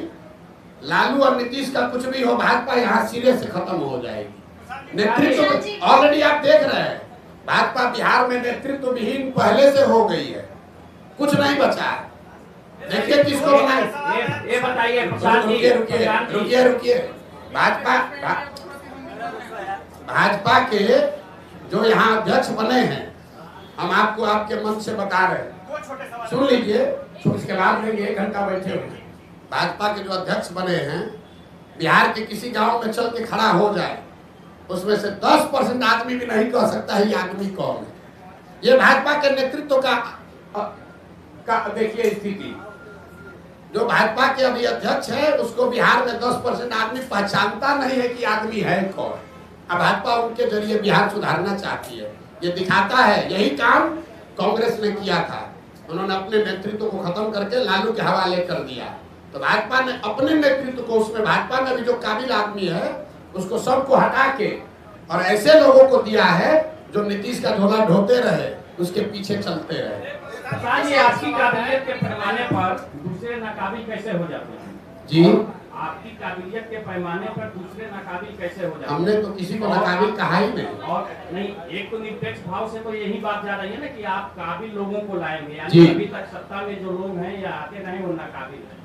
लालू और नीतीश का कुछ भी हो, भाजपा यहाँ सिरे से खत्म हो जाएगी। नेतृत्व ऑलरेडी आप देख रहे हैं, भाजपा बिहार में नेतृत्व विहीन पहले से हो गई है, कुछ नहीं बचा है। देखिए किसको बनाए। ये बताइए, रुकिए। भाजपा के जो यहाँ अध्यक्ष बने हैं, हम आपको आपके मन से बता रहे हैं, सुन लीजिए, उसके बाद लेंगे, 1 घंटा बैठे हुए। भाजपा के जो अध्यक्ष बने हैं, बिहार के किसी गांव में चल के खड़ा हो जाए, उसमें से 10% आदमी भी नहीं कह सकता है ये आदमी कौन है। ये भाजपा के नेतृत्व का देखिए स्थिति। जो भाजपा के अभी अध्यक्ष है, उसको बिहार में 10% आदमी पहचानता नहीं है कि आदमी है कौन। अब भाजपा उनके जरिए बिहार सुधारना चाहती है, ये दिखाता है। यही काम कांग्रेस ने किया था, उन्होंने अपने नेतृत्व को खत्म करके लालू के हवाले कर दिया। तो भाजपा ने अपने नेतृत्व को, उसमें भाजपा में भी जो काबिल आदमी है उसको सबको हटा के और ऐसे लोगों को दिया है जो नीतीश का झोला ढोते रहे, उसके पीछे चलते रहे। आपकी काबिलियत के पैमाने पर दूसरे नाकाबिल कैसे हो जाते हैं? जी, आपकी काबिलियत के पैमाने पर दूसरे नाकाबिल कैसे हो जाते हैं? हमने तो किसी को नाकाबिल कहा ही नहीं। और नहीं, एक तो निरपेक्ष भाव से तो यही बात जा रही है ना कि आप काबिल लोगों को लाएंगे, यानी अभी तक सत्ता में जो लोग हैं या आते रहे वो नाकाबिल है।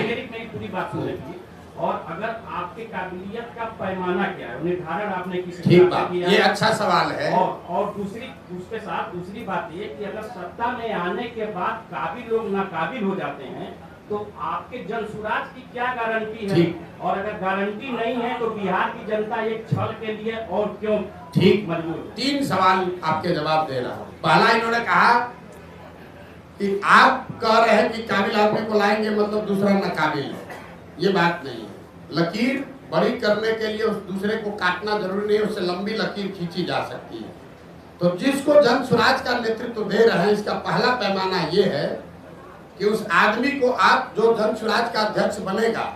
मेरी पूरी बात सुनने की। और अगर आपकी काबिलियत का पैमाना क्या है, निर्धारण आपने किसी किया? ये अच्छा सवाल है। और उसके साथ दूसरी बात ये कि अगर सत्ता में आने के बाद काबिल लोग नाकाबिल हो जाते हैं तो आपके जनसुराज की क्या गारंटी है? और अगर गारंटी नहीं है तो बिहार की जनता एक छल के लिए और क्यों मजबूर है? 3 सवाल आपके जवाब दे रहा हूँ। पहला, इन्होंने कहा कि आप कह रहे हैं कि काबिल आदमी को लाएंगे मतलब दूसरा नाकाबिल है। ये बात नहीं है। लकीर बड़ी करने के लिए उस दूसरे को काटना जरूरी नहीं है, उससे लंबी लकीर खींची जा सकती है। तो जिसको जन स्वराज का नेतृत्व दे रहे हैं, इसका पहला पैमाना ये है कि उस आदमी को आप जो जन स्वराज का अध्यक्ष बनेगा,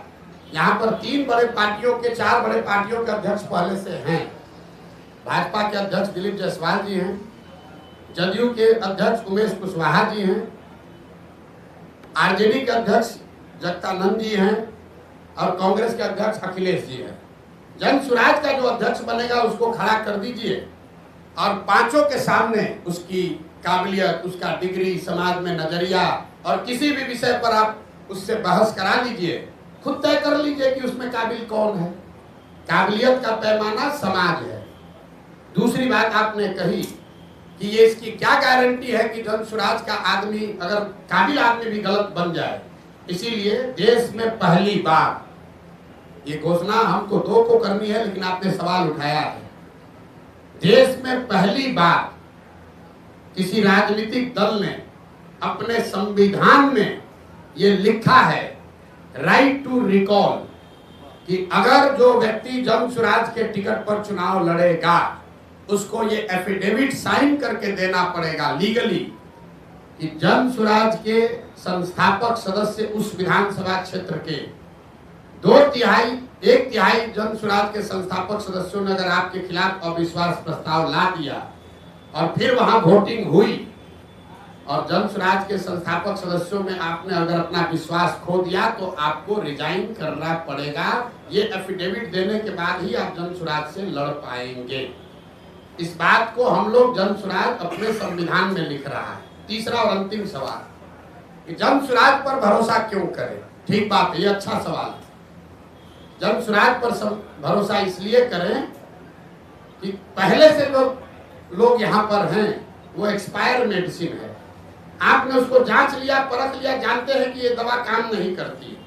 यहाँ पर 3 बड़े पार्टियों के 4 बड़े पार्टियों के अध्यक्ष पहले से हैं। भाजपा के अध्यक्ष दिलीप जायसवाल जी हैं, जदयू के अध्यक्ष उमेश कुशवाहा जी हैं, आरजेडी के अध्यक्ष जगदानंद जी हैं और कांग्रेस के अध्यक्ष अखिलेश जी हैं। जन स्वराज का जो अध्यक्ष बनेगा उसको खड़ा कर दीजिए और 5 के सामने उसकी काबिलियत, उसका डिग्री, समाज में नजरिया और किसी भी विषय पर आप उससे बहस करा लीजिए, खुद तय कर लीजिए कि उसमें काबिल कौन है। काबिलियत का पैमाना समाज है। दूसरी बात आपने कही कि ये इसकी क्या गारंटी है कि जन स्वराज का आदमी, अगर काबिल आदमी भी गलत बन जाए। इसीलिए देश में पहली बार, ये घोषणा हमको 2 को करनी है लेकिन आपने सवाल उठाया है, देश में पहली बार किसी राजनीतिक दल ने अपने संविधान में ये लिखा है, राइट टू रिकॉल, कि अगर जो व्यक्ति जन स्वराज के टिकट पर चुनाव लड़ेगा उसको ये एफिडेविट साइन करके देना पड़ेगा लीगली कि जन स्वराज के संस्थापक सदस्य उस विधानसभा क्षेत्र के 1 तिहाई जन स्वराज के संस्थापक सदस्यों ने अगर आपके खिलाफ अविश्वास प्रस्ताव ला दिया और फिर वहां वोटिंग हुई और जन स्वराज के संस्थापक सदस्यों में आपने अगर अपना विश्वास खो दिया तो आपको रिजाइन करना पड़ेगा। ये एफिडेविट देने के बाद ही आप जन स्वराज से लड़ पाएंगे। इस बात को हम लोग जन स्वराज अपने संविधान में लिख रहा है। तीसरा और अंतिम सवाल, कि जन सुराज पर भरोसा क्यों करें। ठीक बात है, ये अच्छा सवाल है। जन सुराज पर भरोसा इसलिए करें कि पहले से लोग यहाँ पर हैं, वो एक्सपायर मेडिसिन है। आपने उसको जांच लिया, परख लिया, जानते हैं कि ये दवा काम नहीं करती।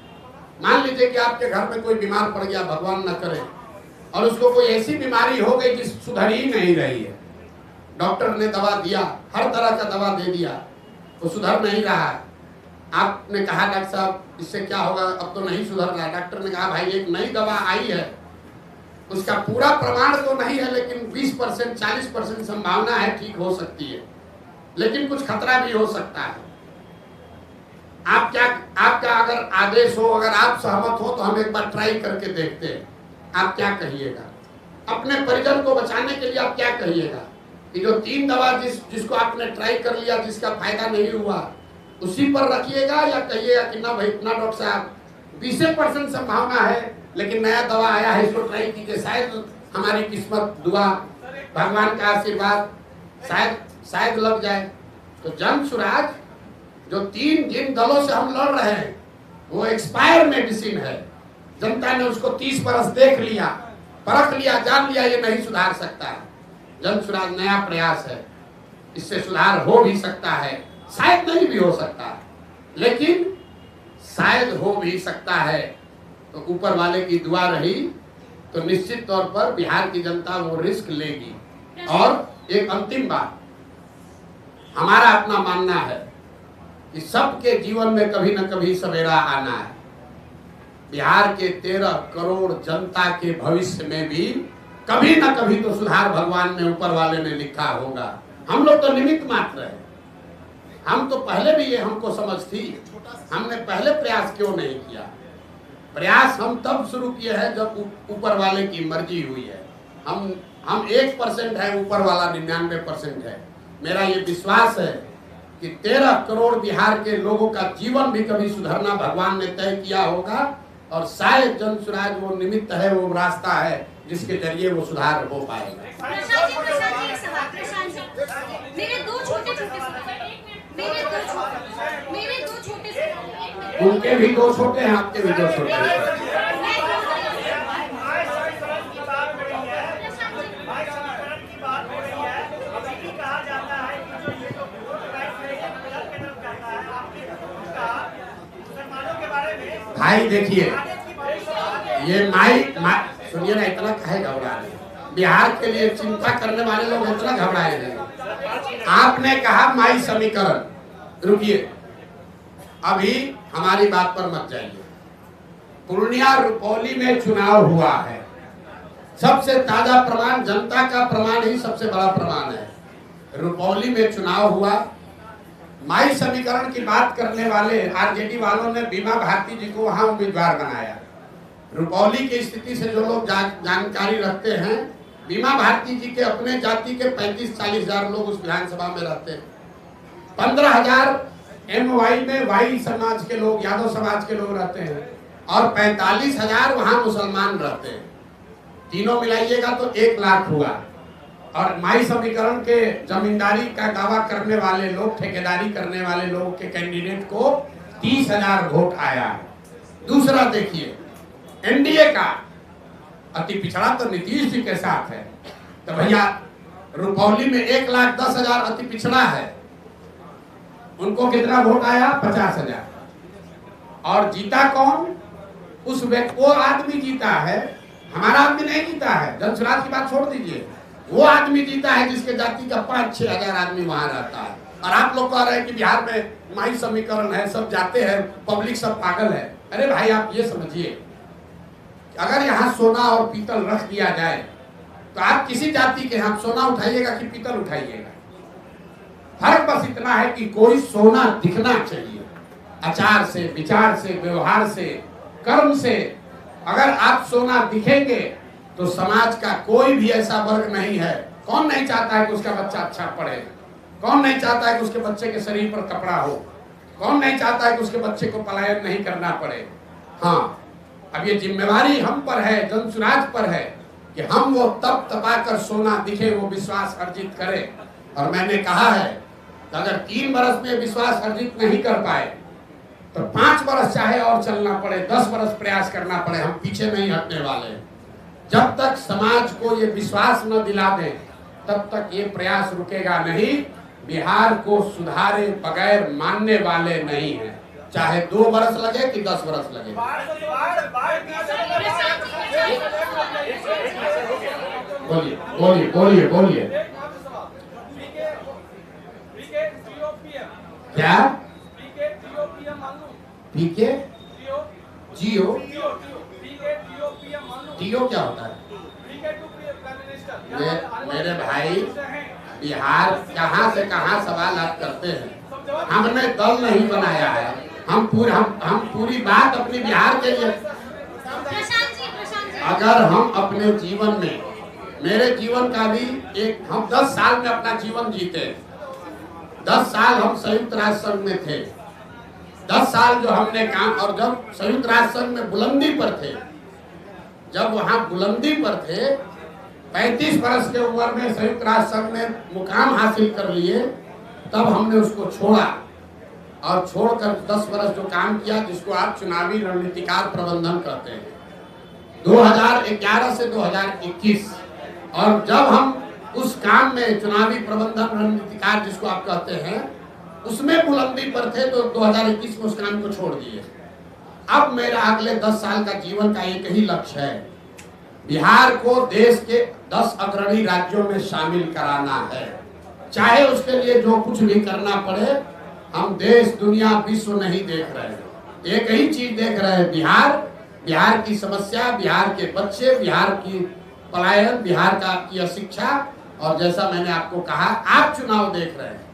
मान लीजिए कि आपके घर में कोई बीमार पड़ गया, भगवान न करे, और उसको कोई ऐसी बीमारी हो गई कि सुधर ही नहीं रही है। डॉक्टर ने दवा दिया, हर तरह का दवा दे दिया, वो सुधर नहीं रहा है। आपने कहा डॉक्टर साहब इससे क्या होगा, अब तो नहीं सुधर रहा है। डॉक्टर ने कहा भाई एक नई दवा आई है, उसका पूरा प्रमाण तो नहीं है, लेकिन 20% 40% संभावना है ठीक हो सकती है, लेकिन कुछ खतरा भी हो सकता है। आपका अगर आदेश हो, अगर आप सहमत हो तो हम एक बार ट्राई करके देखते हैं। आप क्या कहिएगा? अपने परिजन को बचाने के लिए आप क्या कहिएगा कि जो 3 दवा जिसको आपने ट्राई कर लिया, जिसका फायदा नहीं हुआ, उसी पर रखिएगा, या कहिएगा कि ना भाई इतना डॉक्टर साहब 20% संभावना है, लेकिन नया दवा आया है, इसको ट्राई कीजिए, शायद हमारी किस्मत, दुआ, भगवान का आशीर्वाद शायद लग जाए। तो जन सुराज जो 3 जिन दलों से हम लड़ रहे हैं, वो एक्सपायर मेडिसिन है। जनता ने उसको 30 बरस देख लिया, परख लिया, जान लिया, ये नहीं सुधार सकता है। जन सुराज नया प्रयास है, इससे सुधार हो भी सकता है, शायद नहीं भी हो सकता, लेकिन शायद हो भी सकता है। तो ऊपर वाले की दुआ रही तो निश्चित तौर पर बिहार की जनता वो रिस्क लेगी। और एक अंतिम बात, हमारा अपना मानना है कि सबके जीवन में कभी न कभी सवेरा आना है। बिहार के 13 करोड़ जनता के भविष्य में भी कभी न कभी तो सुधार भगवान ने, ऊपर वाले ने लिखा होगा। हम लोग तो निमित्त मात्र है। हम तो पहले भी ये हमको समझ थी, हमने पहले प्रयास क्यों नहीं किया? प्रयास हम तब शुरू किए हैं जब ऊपर वाले की मर्जी हुई है। हम 1% है, ऊपर वाला 99% है। मेरा ये विश्वास है कि 13 करोड़ बिहार के लोगों का जीवन भी कभी सुधरना भगवान ने तय किया होगा, और शायद जन सुराज वो निमित्त है, वो रास्ता है जिसके जरिए वो सुधार हो पाएगा। उनके भी 2 छोटे हैं, आपके भी 2 छोटे हैं। भाई देखिए, ये माई सुनिए ना, इतना काहे घबरा रहे? बिहार के लिए चिंता करने वाले लोग इतना घबराए हैं। आपने कहा माई समीकरण, रुकिए, अभी हमारी बात पर मत जाइए। पूर्णिया रुपौली में चुनाव हुआ है, सबसे ताजा प्रमाण, जनता का प्रमाण ही सबसे बड़ा प्रमाण है। रुपौली में चुनाव हुआ, माई समीकरण की बात करने वाले आरजेडी वालों ने बीमा भारती जी को वहां उम्मीदवार बनाया। रुपौली की स्थिति से जो लोग जानकारी रखते हैं, बीमा भारती जी के अपने जाति के 35-40 हजार लोग उस विधानसभा में रहते हैं। 15,000 MY में वाई समाज के लोग, यादव समाज के लोग रहते हैं, और 45,000 वहां मुसलमान रहते हैं। तीनों मिलाइएगा तो 1 लाख हुआ। और माई समीकरण के जमींदारी का दावा करने वाले लोग, ठेकेदारी करने वाले लोग के कैंडिडेट को 30,000 वोट आया है। दूसरा देखिए, एनडीए का अति पिछड़ा तो नीतीश जी के साथ है, तो भैया रुपौली में 1,10,000 अति पिछड़ा है, उनको कितना वोट आया? 50,000। और जीता कौन? उस व्यक्ति, वो आदमी जीता है, हमारा आदमी नहीं जीता है। जन सुराज की बात छोड़ दीजिए, वो आदमी जीता है जिसके जाति का 5-6 हजार आदमी वहां रहता है। और आप लोग कह रहे हैं कि बिहार में माई समीकरण है, सब जाते हैं, पब्लिक सब पागल है। अरे भाई आप ये समझिए, अगर यहाँ सोना और पीतल रख दिया जाए तो आप किसी जाति के यहाँ सोना उठाइएगा कि पीतल उठाइएगा? फर्क बस इतना है कि कोई सोना दिखना चाहिए, आचार से, विचार से, व्यवहार से, कर्म से। अगर आप सोना दिखेंगे तो समाज का कोई भी ऐसा वर्ग नहीं है, कौन नहीं चाहता है कि उसका बच्चा अच्छा पढ़े? कौन नहीं चाहता है कि उसके बच्चे के शरीर पर कपड़ा हो? कौन नहीं चाहता है कि उसके बच्चे को पलायन नहीं करना पड़े? हाँ, अब ये जिम्मेवारी हम पर है, जन सुराज पर है कि हम वो तप तपाकर सोना दिखे, वो विश्वास अर्जित करें। और मैंने कहा है कि अगर 3 बरस में विश्वास अर्जित नहीं कर पाए तो 5 वर्ष चाहे और चलना पड़े, 10 वर्ष प्रयास करना पड़े, हम पीछे नहीं हटने वाले। जब तक समाज को ये विश्वास न दिला दें तब तक ये प्रयास रुकेगा नहीं। बिहार को सुधारे बगैर मानने वाले नहीं हैं, चाहे 2 वर्ष लगे कि 10 वर्ष लगे। बोलिए बोलिए बोलिए बोलिए। क्या पीके जियो टीओ क्या होता है? मेरे भाई, बिहार कहाँ से कहाँ सवाल आप करते हैं। हमने दल नहीं बनाया है, हम पूरी बात अपनी बिहार के लिए। अगर हम अपने जीवन में, मेरे जीवन का भी हम 10 साल में अपना जीवन जीते। 10 साल हम संयुक्त राष्ट्र संघ में थे, 10 साल जो हमने काम, और जब संयुक्त राष्ट्र संघ में बुलंदी पर थे, जब वहां बुलंदी पर थे, 35 वर्ष के उम्र में संयुक्त राष्ट्र संघ में मुकाम हासिल कर लिए, तब हमने उसको छोड़ा और छोड़कर 10 वर्ष जो काम किया, जिसको आप चुनावी रणनीतिकार प्रबंधन कहते हैं, 2011 से 2021। और जब हम उस काम में चुनावी प्रबंधन रणनीतिकार जिसको आप कहते हैं, उसमें बुलंदी पर थे, तो 2021 में उस काम को छोड़ दिए। अब मेरा अगले 10 साल का जीवन का एक ही लक्ष्य है, बिहार को देश के 10 अग्रणी राज्यों में शामिल कराना है। चाहे उसके लिए जो कुछ भी करना पड़े। हम देश, दुनिया, विश्व नहीं देख रहे हैं, एक ही चीज देख रहे हैं, बिहार की समस्या, बिहार के बच्चे, बिहार की पलायन, बिहार की अशिक्षा। और जैसा मैंने आपको कहा, आप चुनाव देख रहे हैं,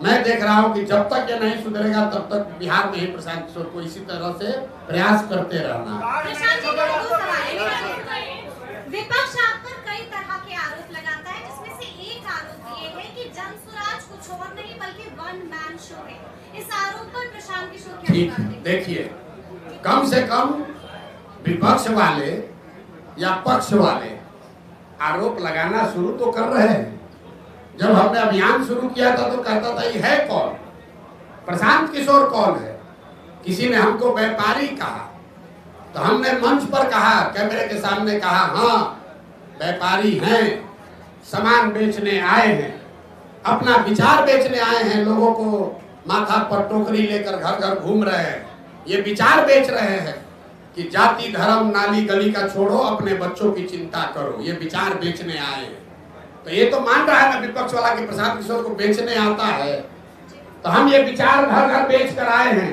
मैं देख रहा हूं कि जब तक ये नहीं सुधरेगा तब तक बिहार में ही प्रशांत किशोर को इसी तरह से प्रयास करते रहना। विपक्ष आप पर कई तरह के आरोप लगाता है, जिसमें से एक आरोप ये है कि जनसुराज कुछ और नहीं बल्कि वन मैन शो है। इस आरोप पर प्रशांत किशोर क्या ठीक, देखिए, कम से कम विपक्ष वाले या पक्ष वाले आरोप लगाना शुरू तो कर रहे हैं। जब हमने अभियान शुरू किया था तो कहता था ये है कौन, प्रशांत किशोर कौन है। किसी ने हमको व्यापारी कहा, तो हमने मंच पर कहा, कैमरे के सामने कहा, हाँ व्यापारी हैं, सामान बेचने आए हैं, अपना विचार बेचने आए हैं, लोगों को माथा पर टोकरी लेकर घर घर घूम रहे हैं, ये विचार बेच रहे हैं कि जाति धर्म नाली गली का छोड़ो, अपने बच्चों की चिंता करो, ये विचार बेचने आए हैं। तो ये तो मान रहा है ना विपक्ष वाला कि प्रशांत किशोर को बेचने आता है। तो हम ये विचार घर घर बेच कर आए हैं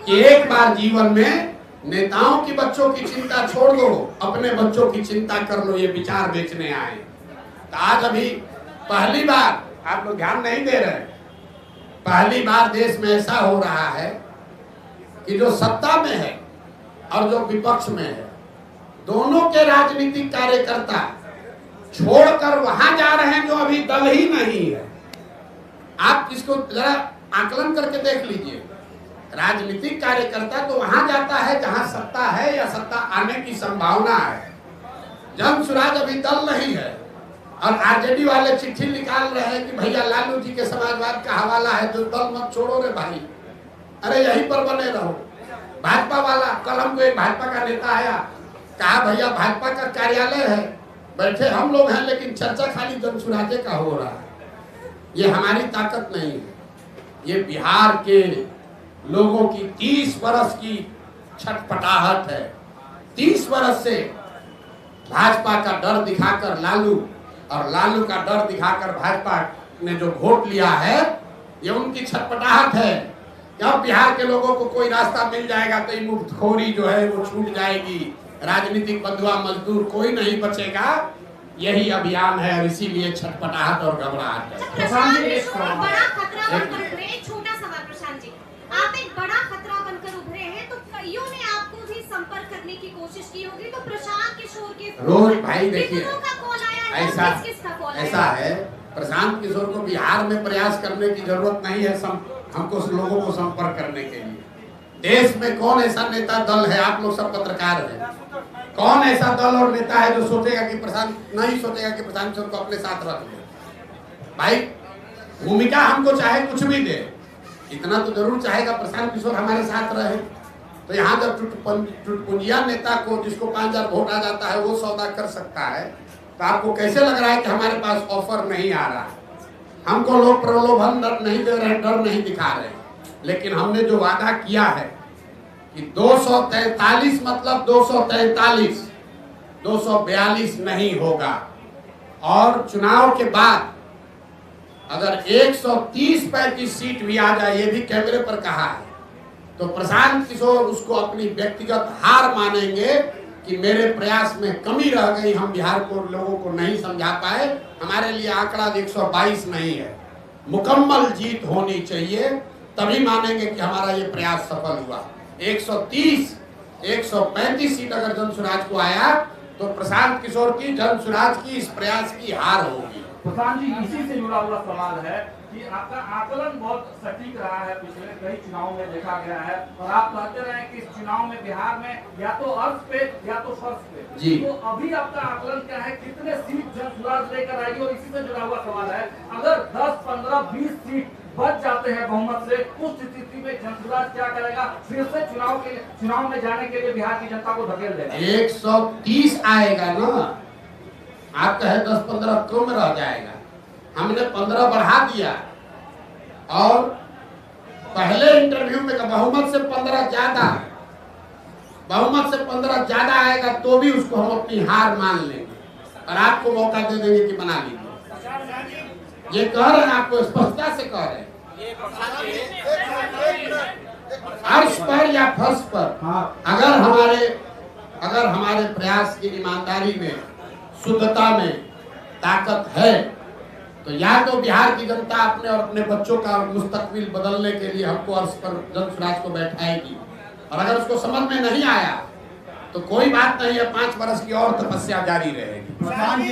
कि एक बार जीवन में नेताओं की बच्चों की चिंता छोड़ दो, अपने बच्चों की चिंता कर लो, ये विचार बेचने आए। तो आज अभी पहली बार, आप लोग ध्यान नहीं दे रहे, पहली बार देश में ऐसा हो रहा है कि जो सत्ता में है और जो विपक्ष में है, दोनों के राजनीतिक कार्यकर्ता छोड़कर वहां जा रहे हैं जो अभी दल ही नहीं है। आप इसको जरा आकलन करके देख लीजिए। राजनीतिक कार्यकर्ता तो वहां जाता है जहां सत्ता है या सत्ता आने की संभावना है। जनसुराज अभी दल नहीं है और आरजेडी वाले चिट्ठी निकाल रहे हैं कि भैया लालू जी के समाजवाद का हवाला है, जो दल मत छोड़ो रे भाई, अरे यहीं पर बने रहो। भाजपा वाला, कल हमको एक भाजपा का नेता आया, कहा भैया भाजपा का कार्यालय है, बैठे हम लोग हैं, लेकिन चर्चा खाली जनसुराजे का हो रहा है। ये हमारी ताकत नहीं है, ये बिहार के लोगों की 30 वर्ष की छटपटाहट है। 30 वर्ष से भाजपा का डर दिखाकर लालू और लालू का डर दिखाकर भाजपा ने जो वोट लिया है, ये उनकी छटपटाहट है। जब बिहार के लोगों को कोई रास्ता मिल जाएगा तो ये मुफ्तखोरी जो है वो छूट जाएगी, राजनीतिक बंधुआ मजदूर कोई नहीं बचेगा। यही अभियान है और इसीलिए छटपटाहट और घबराहट है। प्रशांत जी, एक बड़ा खतरा बनकर उभरे, एक छोटा सवाल प्रशांत जी, आप एक बड़ा खतरा बनकर उभरे हैं, तो कईयों ने आपको भी संपर्क करने की कोशिश की होगी, तो प्रशांत किशोर के रोज भाई देखिए, ऐसा है प्रशांत किशोर को बिहार में प्रयास करने की जरूरत नहीं है, हमको लोगों को संपर्क करने के लिए। देश में कौन ऐसा नेता दल है, आप लोग सब पत्रकार हैं, कौन ऐसा दल और नेता है जो सोचेगा कि प्रशांत नहीं सोचेगा कि प्रशांत किशोर को अपने साथ रख ले। भाई भूमिका हमको चाहे कुछ भी दे, इतना तो जरूर चाहेगा प्रशांत किशोर हमारे साथ रहे। तो यहाँ जब टुटपुंजिया नेता को जिसको 5000 वोट आ जाता है वो सौदा कर सकता है, तो आपको कैसे लग रहा है कि हमारे पास ऑफर नहीं आ रहा है? हमको लोग प्रलोभन नहीं दे रहे, डर नहीं दिखा रहे, लेकिन हमने जो वादा किया है कि 243 मतलब 243, 242 नहीं होगा। और चुनाव के बाद अगर 130-35 सीट भी आ जाए, ये भी कैमरे पर कहा है, तो प्रशांत किशोर उसको अपनी व्यक्तिगत हार मानेंगे कि मेरे प्रयास में कमी रह गई, हम बिहार को लोगों को नहीं समझा पाए। हमारे लिए आंकड़ा 122 नहीं है, मुकम्मल जीत होनी चाहिए, तभी मानेंगे कि हमारा ये प्रयास सफल हुआ। 130, 135 सीट अगर जनसुराज को आया तो प्रशांत किशोर की, जनसुराज की इस प्रयास की हार होगी। प्रशांत जी, इसी से जुड़ा हुआ सवाल है कि आपका आकलन बहुत सटीक रहा है, पिछले कई चुनाव में देखा गया है, और आप कहते रहे कि इस चुनाव में बिहार में या तो अर्थ पे या तो फर्श पे जी। तो अभी आपका आकलन क्या है, कितने सीट जनसुराज लेकर आएगी? और इसी से जुड़ा हुआ सवाल है, अगर 10, 15, 20 सीट बच जाते हैं बहुमत से, उस स्थिति में जनसुराज क्या करेगा? फिर से चुनाव में जाने के लिए बिहार की जनता को धकेल देगा? 130 आएगा ना, आप कहे 10-15 कम रह जाएगा। हमने 15 बढ़ा दिया, और पहले इंटरव्यू में बहुमत से 15 ज्यादा, बहुमत से 15 ज्यादा आएगा तो भी उसको हम अपनी हार मान लेंगे और आपको मौका दे देंगे कि बना लीजिए। ये कह रहे हैं, आपको स्पष्टता से कह रहे हैं, अर्श पर या फर्श पर। अगर हमारे प्रयास की ईमानदारी में, शुद्धता में ताकत है, तो या तो बिहार की जनता अपने और अपने बच्चों का मुस्तकबिल बदलने के लिए हमको अर्श पर जनसुराज को बैठाएगी, और अगर उसको समझ में नहीं आया तो कोई बात नहीं है, 5 वर्ष की और तपस्या जारी रहेगी। प्रशांत जी,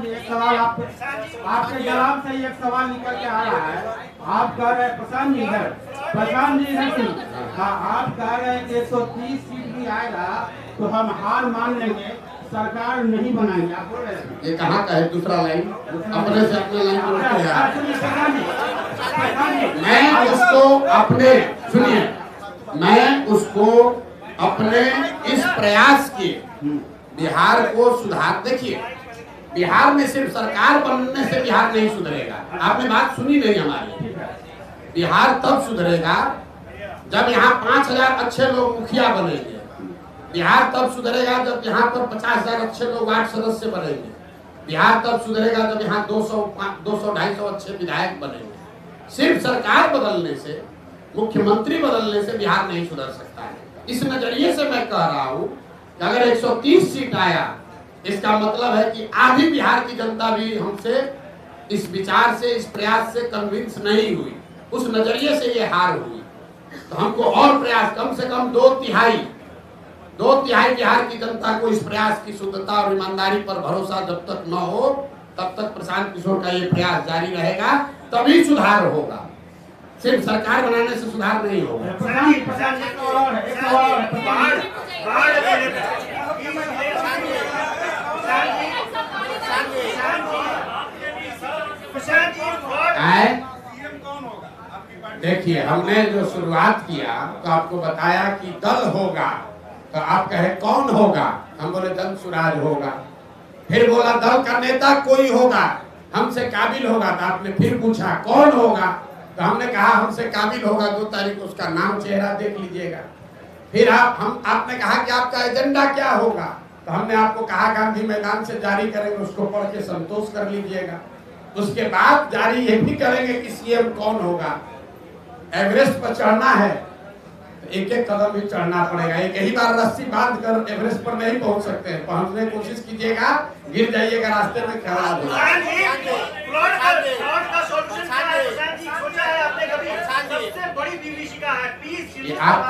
एक सवाल आपके जवाब से एक सवाल निकल के आ रहा है। आप कह रहे हैं प्रशांत जी आप कह रहे हैं कि 130 सीट भी आएगा तो हम हार मान लेंगे, सरकार नहीं बनाएंगे। आप बोल रहे हैं ये कहाँ का है? दूसरा लाइन अपने से अपने लाइन को उठते हैं। मैं उसको अपने इस प्रयास के बिहार को सुधार, देखिए बिहार में सिर्फ सरकार बनने से बिहार नहीं सुधरेगा। आपने बात सुनी नहीं हमारी। बिहार तब सुधरेगा जब यहाँ 5000 अच्छे लोग मुखिया बनेंगे। बिहार तब सुधरेगा जब यहाँ पर 50,000 अच्छे लोग वार्ड सदस्य बनेंगे। बिहार तब सुधरेगा जब यहाँ 200-250 अच्छे विधायक बनेंगे। सिर्फ सरकार बदलने से, मुख्यमंत्री बदलने से बिहार नहीं सुधर सकता है। इस नजरिए से मैं कह रहा हूँ कि अगर 130 सीट आया, इसका मतलब है कि आधी बिहार की जनता भी हमसे इस विचार से, इस प्रयास से कन्विंस नहीं हुई। उस नजरिए से ये हार हुई। तो हमको और प्रयास, कम से कम 2/3 बिहार की जनता को इस प्रयास की शुद्धता और ईमानदारी पर भरोसा जब तक न हो, तब तक प्रशांत किशोर का ये प्रयास जारी रहेगा, तभी सुधार होगा। सिर्फ सरकार बनाने से सुधार नहीं होगा। देखिए, हमने जो शुरुआत किया तो आपको बताया कि दल होगा, तो आप कहे कौन होगा? हम बोले जनसुराज होगा। फिर बोला दल का नेता कोई होगा, हमसे काबिल होगा। तो आपने फिर पूछा कौन होगा? तो हमने कहा हमसे काबिल होगा, 2 तारीख को उसका नाम चेहरा देख लीजिएगा। फिर आपने कहा कि आपका एजेंडा क्या होगा? तो हमने आपको कहा गांधी मैदान से जारी करेंगे, उसको पढ़ के संतोष कर लीजिएगा। उसके बाद जारी ये भी करेंगे कि सीएम कौन होगा। एवरेस्ट पर चढ़ना है तो एक एक कदम ही चढ़ना पड़ेगा। एक ही बार रस्सी बांध कर एवरेस्ट पर नहीं पहुंच सकते हैं। पहुंचने की कोशिश कीजिएगा, गिर जाइएगा, रास्ते में खराब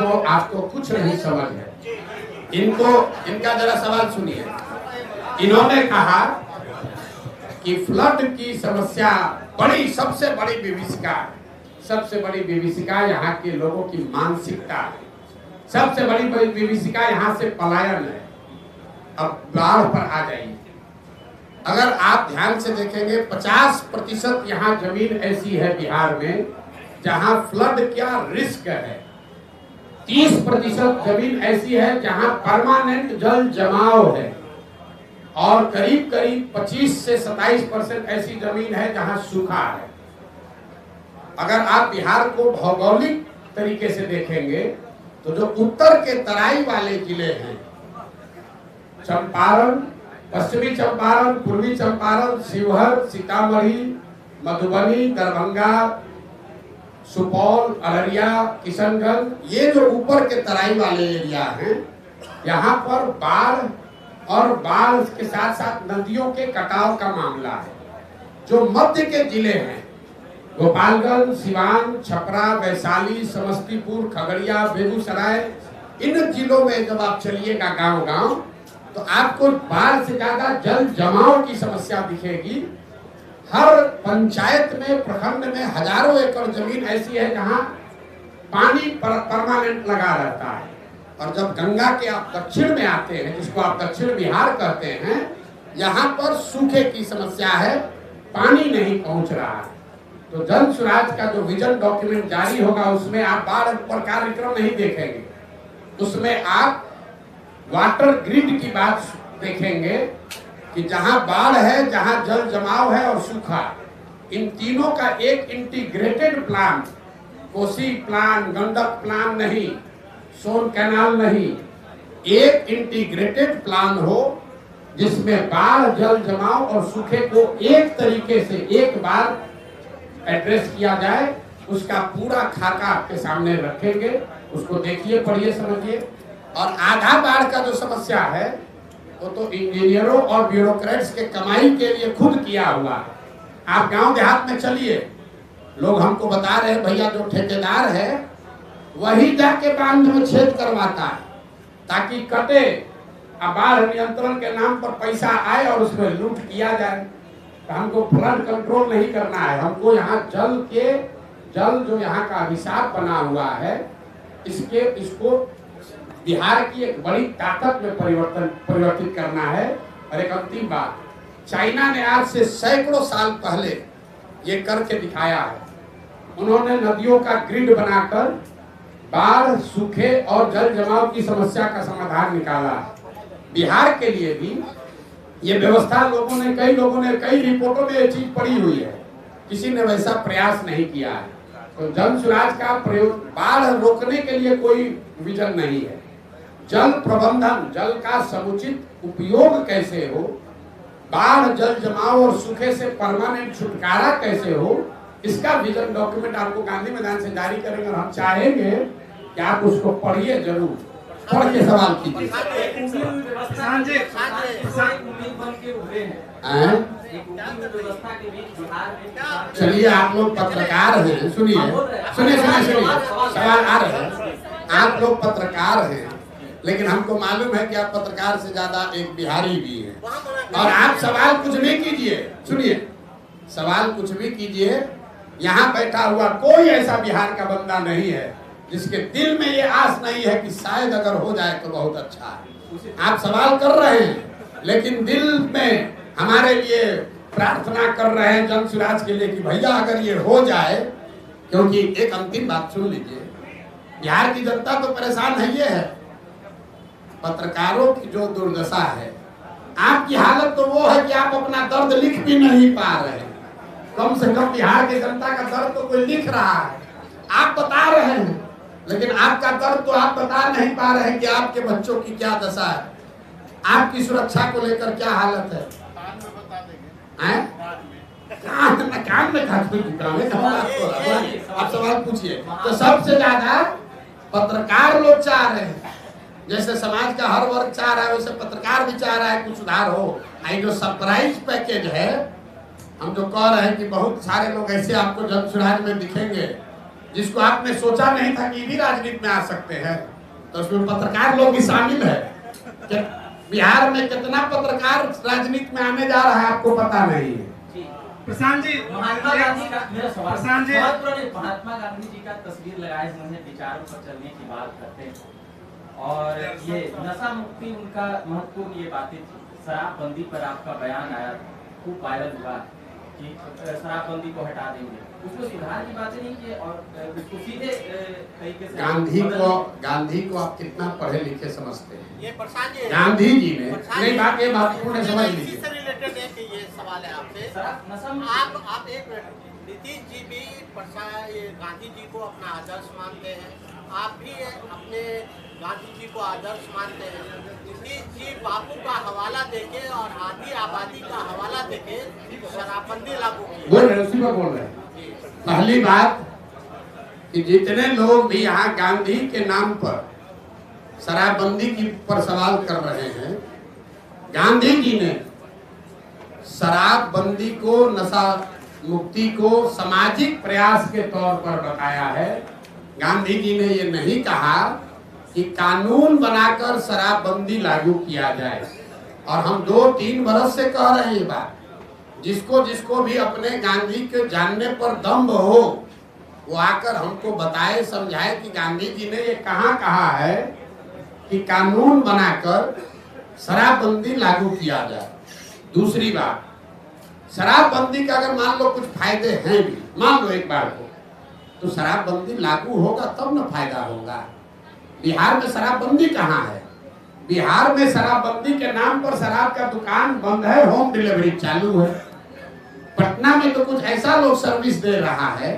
हो आपको कुछ नहीं समझ है। इनका जरा सवाल सुनिए। इन्होंने कहा कि फ्लड की समस्या सबसे बड़ी विभीषिका यहाँ के लोगों की मानसिकता है। सबसे बड़ी विभीषिका यहाँ से पलायन है। अब बाढ़ पर आ जाइए। अगर आप ध्यान से देखेंगे 50% यहाँ जमीन ऐसी है बिहार में जहां फ्लड क्या रिस्क है। 30% जमीन ऐसी है जहां परमानेंट जल जमाव है और करीब करीब 25 से 27% ऐसी जमीन है जहां सूखा है। अगर आप बिहार को भौगोलिक तरीके से देखेंगे तो जो उत्तर के तराई वाले जिले हैं, चंपारण, पश्चिमी चंपारण, पूर्वी चंपारण, शिवहर, सीतामढ़ी, मधुबनी, दरभंगा, सुपौल, अररिया, किशनगंज, ये जो ऊपर के तराई वाले एरिया हैं, यहाँ पर बाढ़ और बाढ़ के साथ साथ नदियों के कटाव का मामला है। जो मध्य के जिले हैं, गोपालगंज, सिवान, छपरा, वैशाली, समस्तीपुर, खगड़िया, बेगूसराय, इन जिलों में जब आप चलिएगा गांव-गांव तो आपको बाढ़ से ज्यादा जल जमाव की समस्या दिखेगी। हर पंचायत में, प्रखंड में हजारों एकड़ जमीन ऐसी है जहां पानी परमानेंट लगा रहता है। और जब गंगा के आप दक्षिण में आते हैं, जिसको आप दक्षिण बिहार कहते हैं, यहाँ पर सूखे की समस्या है, पानी नहीं पहुंच रहा है। तो जन स्वराज का जो विजन डॉक्यूमेंट जारी होगा उसमें आप बाढ़ पर कार्यक्रम नहीं देखेंगे, उसमें आप वाटर ग्रिड की बात देखेंगे कि जहां बाढ़ है, जहां जल जमाव है और सूखा, इन तीनों का एक integrated plan, Kosi plan, Gandak plan नहीं, सोन कैनाल नहीं, एक इंटीग्रेटेड प्लान हो जिसमें बाढ़, जल जमाव और सूखे को एक तरीके से एक बार एड्रेस किया जाए। उसका पूरा खाका आपके सामने रखेंगे, उसको देखिए, पढ़िए, समझिए। और आधा बाढ़ का जो समस्या है वो तो इंजीनियरों और ब्यूरोक्रेट्स के कमाई के लिए खुद किया हुआ है। आप गांव देहात में चलिए, लोग हमको बता रहे हैं भैया जो ठेकेदार है वही जाके बांध में छेद करवाता है ताकि कटे, अब बाढ़ नियंत्रण के नाम पर पैसा आए और उसमें लूट किया जाए। तो हमको फ्लड कंट्रोल नहीं करना है, हमको यहाँ जल जो यहाँ का अभिशाप बना हुआ है, इसको बिहार की एक बड़ी ताकत में परिवर्तित करना है। और एक अंतिम बात, चाइना ने आज से सैकड़ों साल पहले ये करके दिखाया है। उन्होंने नदियों का ग्रिड बनाकर बाढ़, सूखे और जल जमाव की समस्या का समाधान निकाला है। बिहार के लिए भी ये व्यवस्था कई लोगों ने कई रिपोर्टों में ये चीज पड़ी हुई है, किसी ने वैसा प्रयास नहीं किया है। तो जन स्वराज का प्रयोग, बाढ़ रोकने के लिए कोई विजन नहीं है। जल प्रबंधन, जल का समुचित उपयोग कैसे हो, बाढ़, जल जमाव और सूखे से परमानेंट छुटकारा कैसे हो, इसका विजन डॉक्यूमेंट आपको गांधी मैदान से जारी करेंगे। और हम चाहेंगे कि आप उसको पढ़िए, जरूर पढ़ के सवाल कीजिए। चलिए, आप लोग पत्रकार हैं, सुनिए, सवाल आ रहे हैं। आप लोग पत्रकार हैं, लेकिन हमको मालूम है कि आप पत्रकार से ज्यादा एक बिहारी भी हैं। और आप सवाल कुछ भी कीजिए, सुनिए, सवाल कुछ भी कीजिए, यहाँ बैठा हुआ कोई ऐसा बिहार का बंदा नहीं है जिसके दिल में ये आस नहीं है कि शायद अगर हो जाए तो बहुत अच्छा है। आप सवाल कर रहे हैं लेकिन दिल में हमारे लिए प्रार्थना कर रहे हैं जन स्वराज के लिए कि भैया अगर ये हो जाए। क्योंकि एक अंतिम बात सुन लीजिए, बिहार की जनता तो परेशान है, ये है पत्रकारों की जो दुर्दशा है। आपकी हालत तो वो है कि आप अपना दर्द लिख भी नहीं पा रहे हैं। कम से कम बिहार की जनता का दर्द तो कोई लिख रहा है, आप बता रहे हैं, लेकिन आपका दर्द तो आप बता नहीं पा रहे हैं कि आपके बच्चों की क्या दशा है, आपकी सुरक्षा को लेकर क्या हालत है। काम में आप सवाल पूछिए। तो सबसे ज्यादा पत्रकार लोग चाह रहे हैं, जैसे समाज का हर वर्ग चाह रहा है वैसे पत्रकार भी चाह रहा है कुछ सुधार हो। जो सरप्राइज पैकेज है, हम जो कह रहे हैं कि बहुत सारे लोग ऐसे आपको जन स्वराज में दिखेंगे जिसको आपने सोचा नहीं था कि भी राजनीति में आ सकते हैं, तो उसमें पत्रकार लोग भी शामिल है। बिहार में कितना पत्रकार राजनीति में आने जा रहा है आपको पता नहीं है। प्रशांत जी, महात्मा गांधी का मेरा सवाल, महात्मा गांधी जी का तस्वीर लगाए उन्होंने विचारों पर चलने की बात करते हैं और ये नशा मुक्ति उनका महत्वपूर्ण ये बातें थी। शराबबंदी पर आपका बयान आया, खूब वायरल हुआ। कि शराबबंदी को हटा देंगे, उसमें सुधार की बातें नहीं की और उसको सीधे तरीके से गांधी को आप कितना पढ़े लिखे समझते हैं? ये प्रशांत जी, गांधी जी ने नहीं बात, ये महत्वपूर्ण समझ इसी लीजिए। से रिलेटेड है कि ये सवाल है आपसे। आप एक मिनट, नीतीश जी भी गांधी जी को अपना आदर्श मानते हैं, आप भी अपने गांधी जी को आदर्श मानते हैं। नीतीश जी बापू का हवाला देके और आधी आबादी का हवाला देके शराबबंदी लागू की। बोल रहे उसी पर बोल रहे हैं। पहली बात कि जितने लोग भी यहाँ गांधी के नाम पर शराबबंदी की पर सवाल कर रहे हैं, गांधी जी ने शराबबंदी को, नशा मुक्ति को सामाजिक प्रयास के तौर पर बताया है। गांधी जी ने ये नहीं कहा कि कानून बनाकर शराबबंदी लागू किया जाए। और हम 2-3 बरस से कह रहे हैं ये बात। जिसको जिसको भी अपने गांधी के जानने पर दम्भ हो वो आकर हमको बताए, समझाए कि गांधी जी ने ये कहाँ कहा है कि कानून बनाकर शराबबंदी लागू किया जाए। दूसरी बात, शराबबंदी का अगर मान लो कुछ फायदे हैं भी, मान लो एक बार को, तो शराबबंदी लागू होगा तब न फायदा होगा। बिहार में शराबबंदी कहाँ है? बिहार में शराबबंदी के नाम पर शराब का दुकान बंद है, होम डिलीवरी चालू है। पटना में तो कुछ ऐसा लोग सर्विस दे रहा है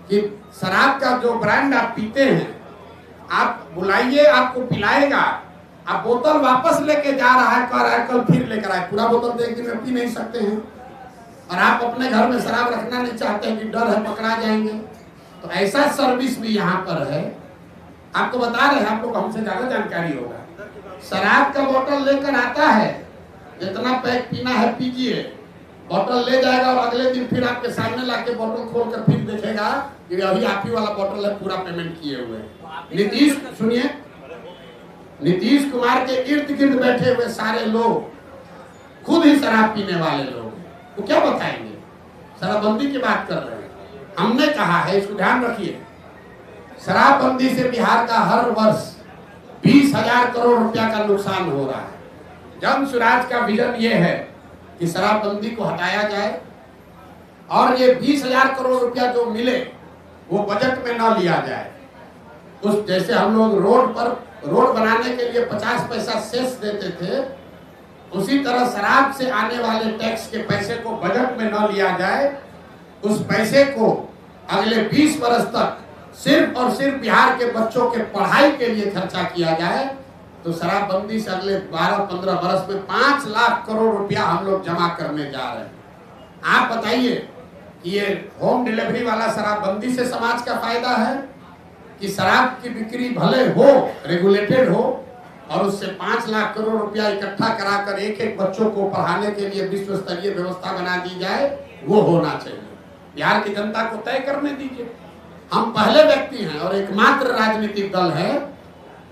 कि शराब का जो ब्रांड आप पीते हैं, आप बुलाइए आपको पिलाएगा, आप बोतल वापस लेके जा रहा है, कह रहा है कल फिर लेकर आए, पूरा बोतल तो एक दिन में पी नहीं सकते हैं। और आप अपने घर में शराब रखना नहीं चाहते हैं कि डर है पकड़ा जाएंगे। तो ऐसा सर्विस भी यहाँ पर है। आपको बता रहे हैं, आप लोग हमसे ज्यादा जानकारी होगा। शराब का बोतल लेकर आता है, जितना पैक पीना है पीजिए, बोतल ले जाएगा और अगले दिन फिर आपके सामने लाके बोतल खोलकर फिर देखेगा कि अभी आप ही वाला बोतल है, पूरा पेमेंट किए हुए हैं। नीतीश, सुनिए, नीतीश कुमार के इर्द गिर्द बैठे हुए सारे लोग खुद ही शराब पीने वाले लोग हैं, तो क्या बताएंगे? शराबबंदी की बात कर रहे हैं। हमने कहा है, इसको ध्यान रखिए, शराबबंदी से बिहार का हर वर्ष 20,000 करोड़ रुपया का नुकसान हो रहा है। जन स्वराज का विजन ये है कि शराबबंदी को हटाया जाए और ये 20,000 करोड़ रुपया जो मिले वो बजट में न लिया जाए। उस जैसे हम लोग रोड बनाने के लिए 50 पैसा सेस देते थे, उसी तरह शराब से आने वाले टैक्स के पैसे को बजट में न लिया जाए। उस पैसे को अगले 20 वर्ष तक सिर्फ और सिर्फ बिहार के बच्चों के पढ़ाई के लिए खर्चा किया जाए, तो शराबबंदी से अगले 12-15 वर्ष में 5 लाख करोड़ रुपया हम लोग जमा करने जा रहे हैं। आप बताइए कि ये होम डिलीवरी वाला शराबबंदी से समाज का फायदा है कि शराब की बिक्री भले हो, रेगुलेटेड हो, और उससे 5 लाख करोड़ रुपया इकट्ठा कराकर एक बच्चों को पढ़ाने के लिए विश्व स्तरीय व्यवस्था बना दी जाए, वो होना चाहिए। बिहार की जनता को तय करने दीजिए। हम पहले व्यक्ति हैं और एकमात्र राजनीतिक दल है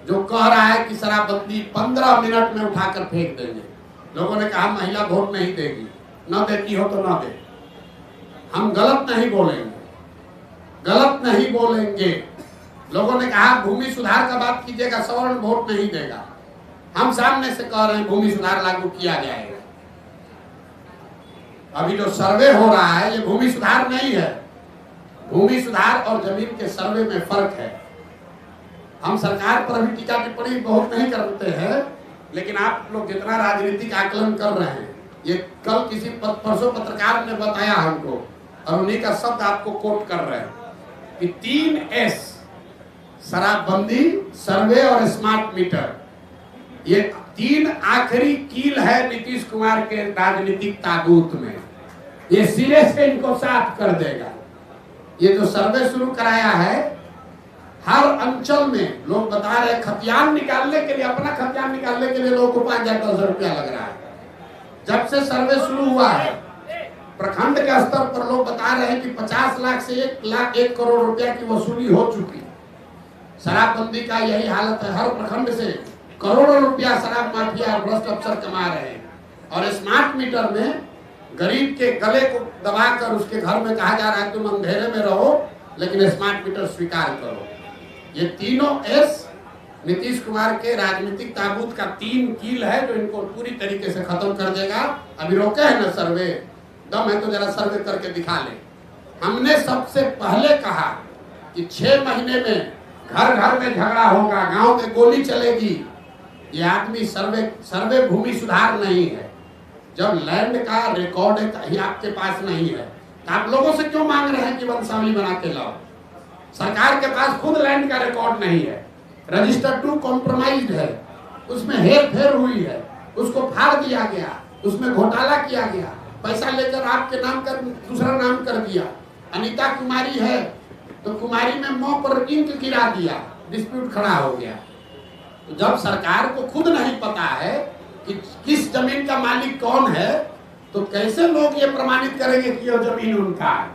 जो कह रहा है कि शराबबंदी 15 मिनट में उठाकर फेंक देंगे। लोगों ने कहा महिला वोट नहीं देगी, न देती हो तो न दे। हम गलत नहीं बोलेंगे। लोगों ने कहा भूमि सुधार का बात कीजिएगा, सवर्ण वोट नहीं देगा। हम सामने से कह रहे हैं भूमि सुधार लागू किया जाएगा। अभी जो सर्वे हो रहा है ये भूमि सुधार नहीं है। भूमि सुधार और जमीन के सर्वे में फर्क है। हम सरकार पर अभी टीका टिप्पणी बहुत नहीं करते हैं, लेकिन आप लोग जितना राजनीतिक आकलन कर रहे हैं, ये कल किसी परसों पत्रकार ने बताया हमको, और उन्हीं का शब्द आपको कोट कर रहे हैं कि 3S, शराबबंदी, सर्वे और स्मार्ट मीटर, ये 3 आखिरी कील है नीतीश कुमार के राजनीतिक ताबूत में। ये सिरे से इनको साफ कर देगा। ये जो सर्वे शुरू कराया है, हर अंचल में लोग बता रहे हैं खतियान निकालने के लिए, अपना खतियान निकालने के लिए लोगों को 5,000-10,000 रुपया लग रहा है। जब से सर्वे शुरू हुआ है, प्रखंड के स्तर पर लोग बता रहे हैं कि 50 लाख से 1 करोड़ रुपया की वसूली हो चुकी है। शराबबंदी का यही हालत है। हर प्रखंड से करोड़ों रुपया शराब माफिया और भ्रष्ट अफसर कमा रहे हैं। और स्मार्ट मीटर में गरीब के गले को दबाकर उसके घर में कहा जा रहा है तुम अंधेरे में रहो, लेकिन स्मार्ट मीटर स्वीकार करो। ये तीनों एस नीतीश कुमार के राजनीतिक ताबूत का 3 कील है जो इनको पूरी तरीके से खत्म कर देगा। अभी रोके है ना सर्वे, दम है तो जरा सर्वे करके दिखा ले। हमने सबसे पहले कहा कि 6 महीने में घर घर में झगड़ा होगा, गांव में गोली चलेगी। ये आदमी सर्वे भूमि सुधार नहीं है। जब लैंड का रिकॉर्ड कहीं आपके पास नहीं है तो आप लोगों से क्यों मांग रहे हैं कि वंशावली बना के लाओ? सरकार के पास खुद लैंड का रिकॉर्ड नहीं है, रजिस्टर 2 कॉम्प्रोमाइज्ड है, उसमें हेर फेर हुई है, उसको फाड़ दिया गया, उसमें घोटाला किया गया, पैसा लेकर आपके नाम कर दूसरा नाम कर दिया। अनीता कुमारी है तो कुमारी में मौ पर इंक गिरा दिया, डिस्प्यूट खड़ा हो गया। तो जब सरकार को खुद नहीं पता है कि किस जमीन का मालिक कौन है तो कैसे लोग ये प्रमाणित करेंगे कि यह जमीन उनका है?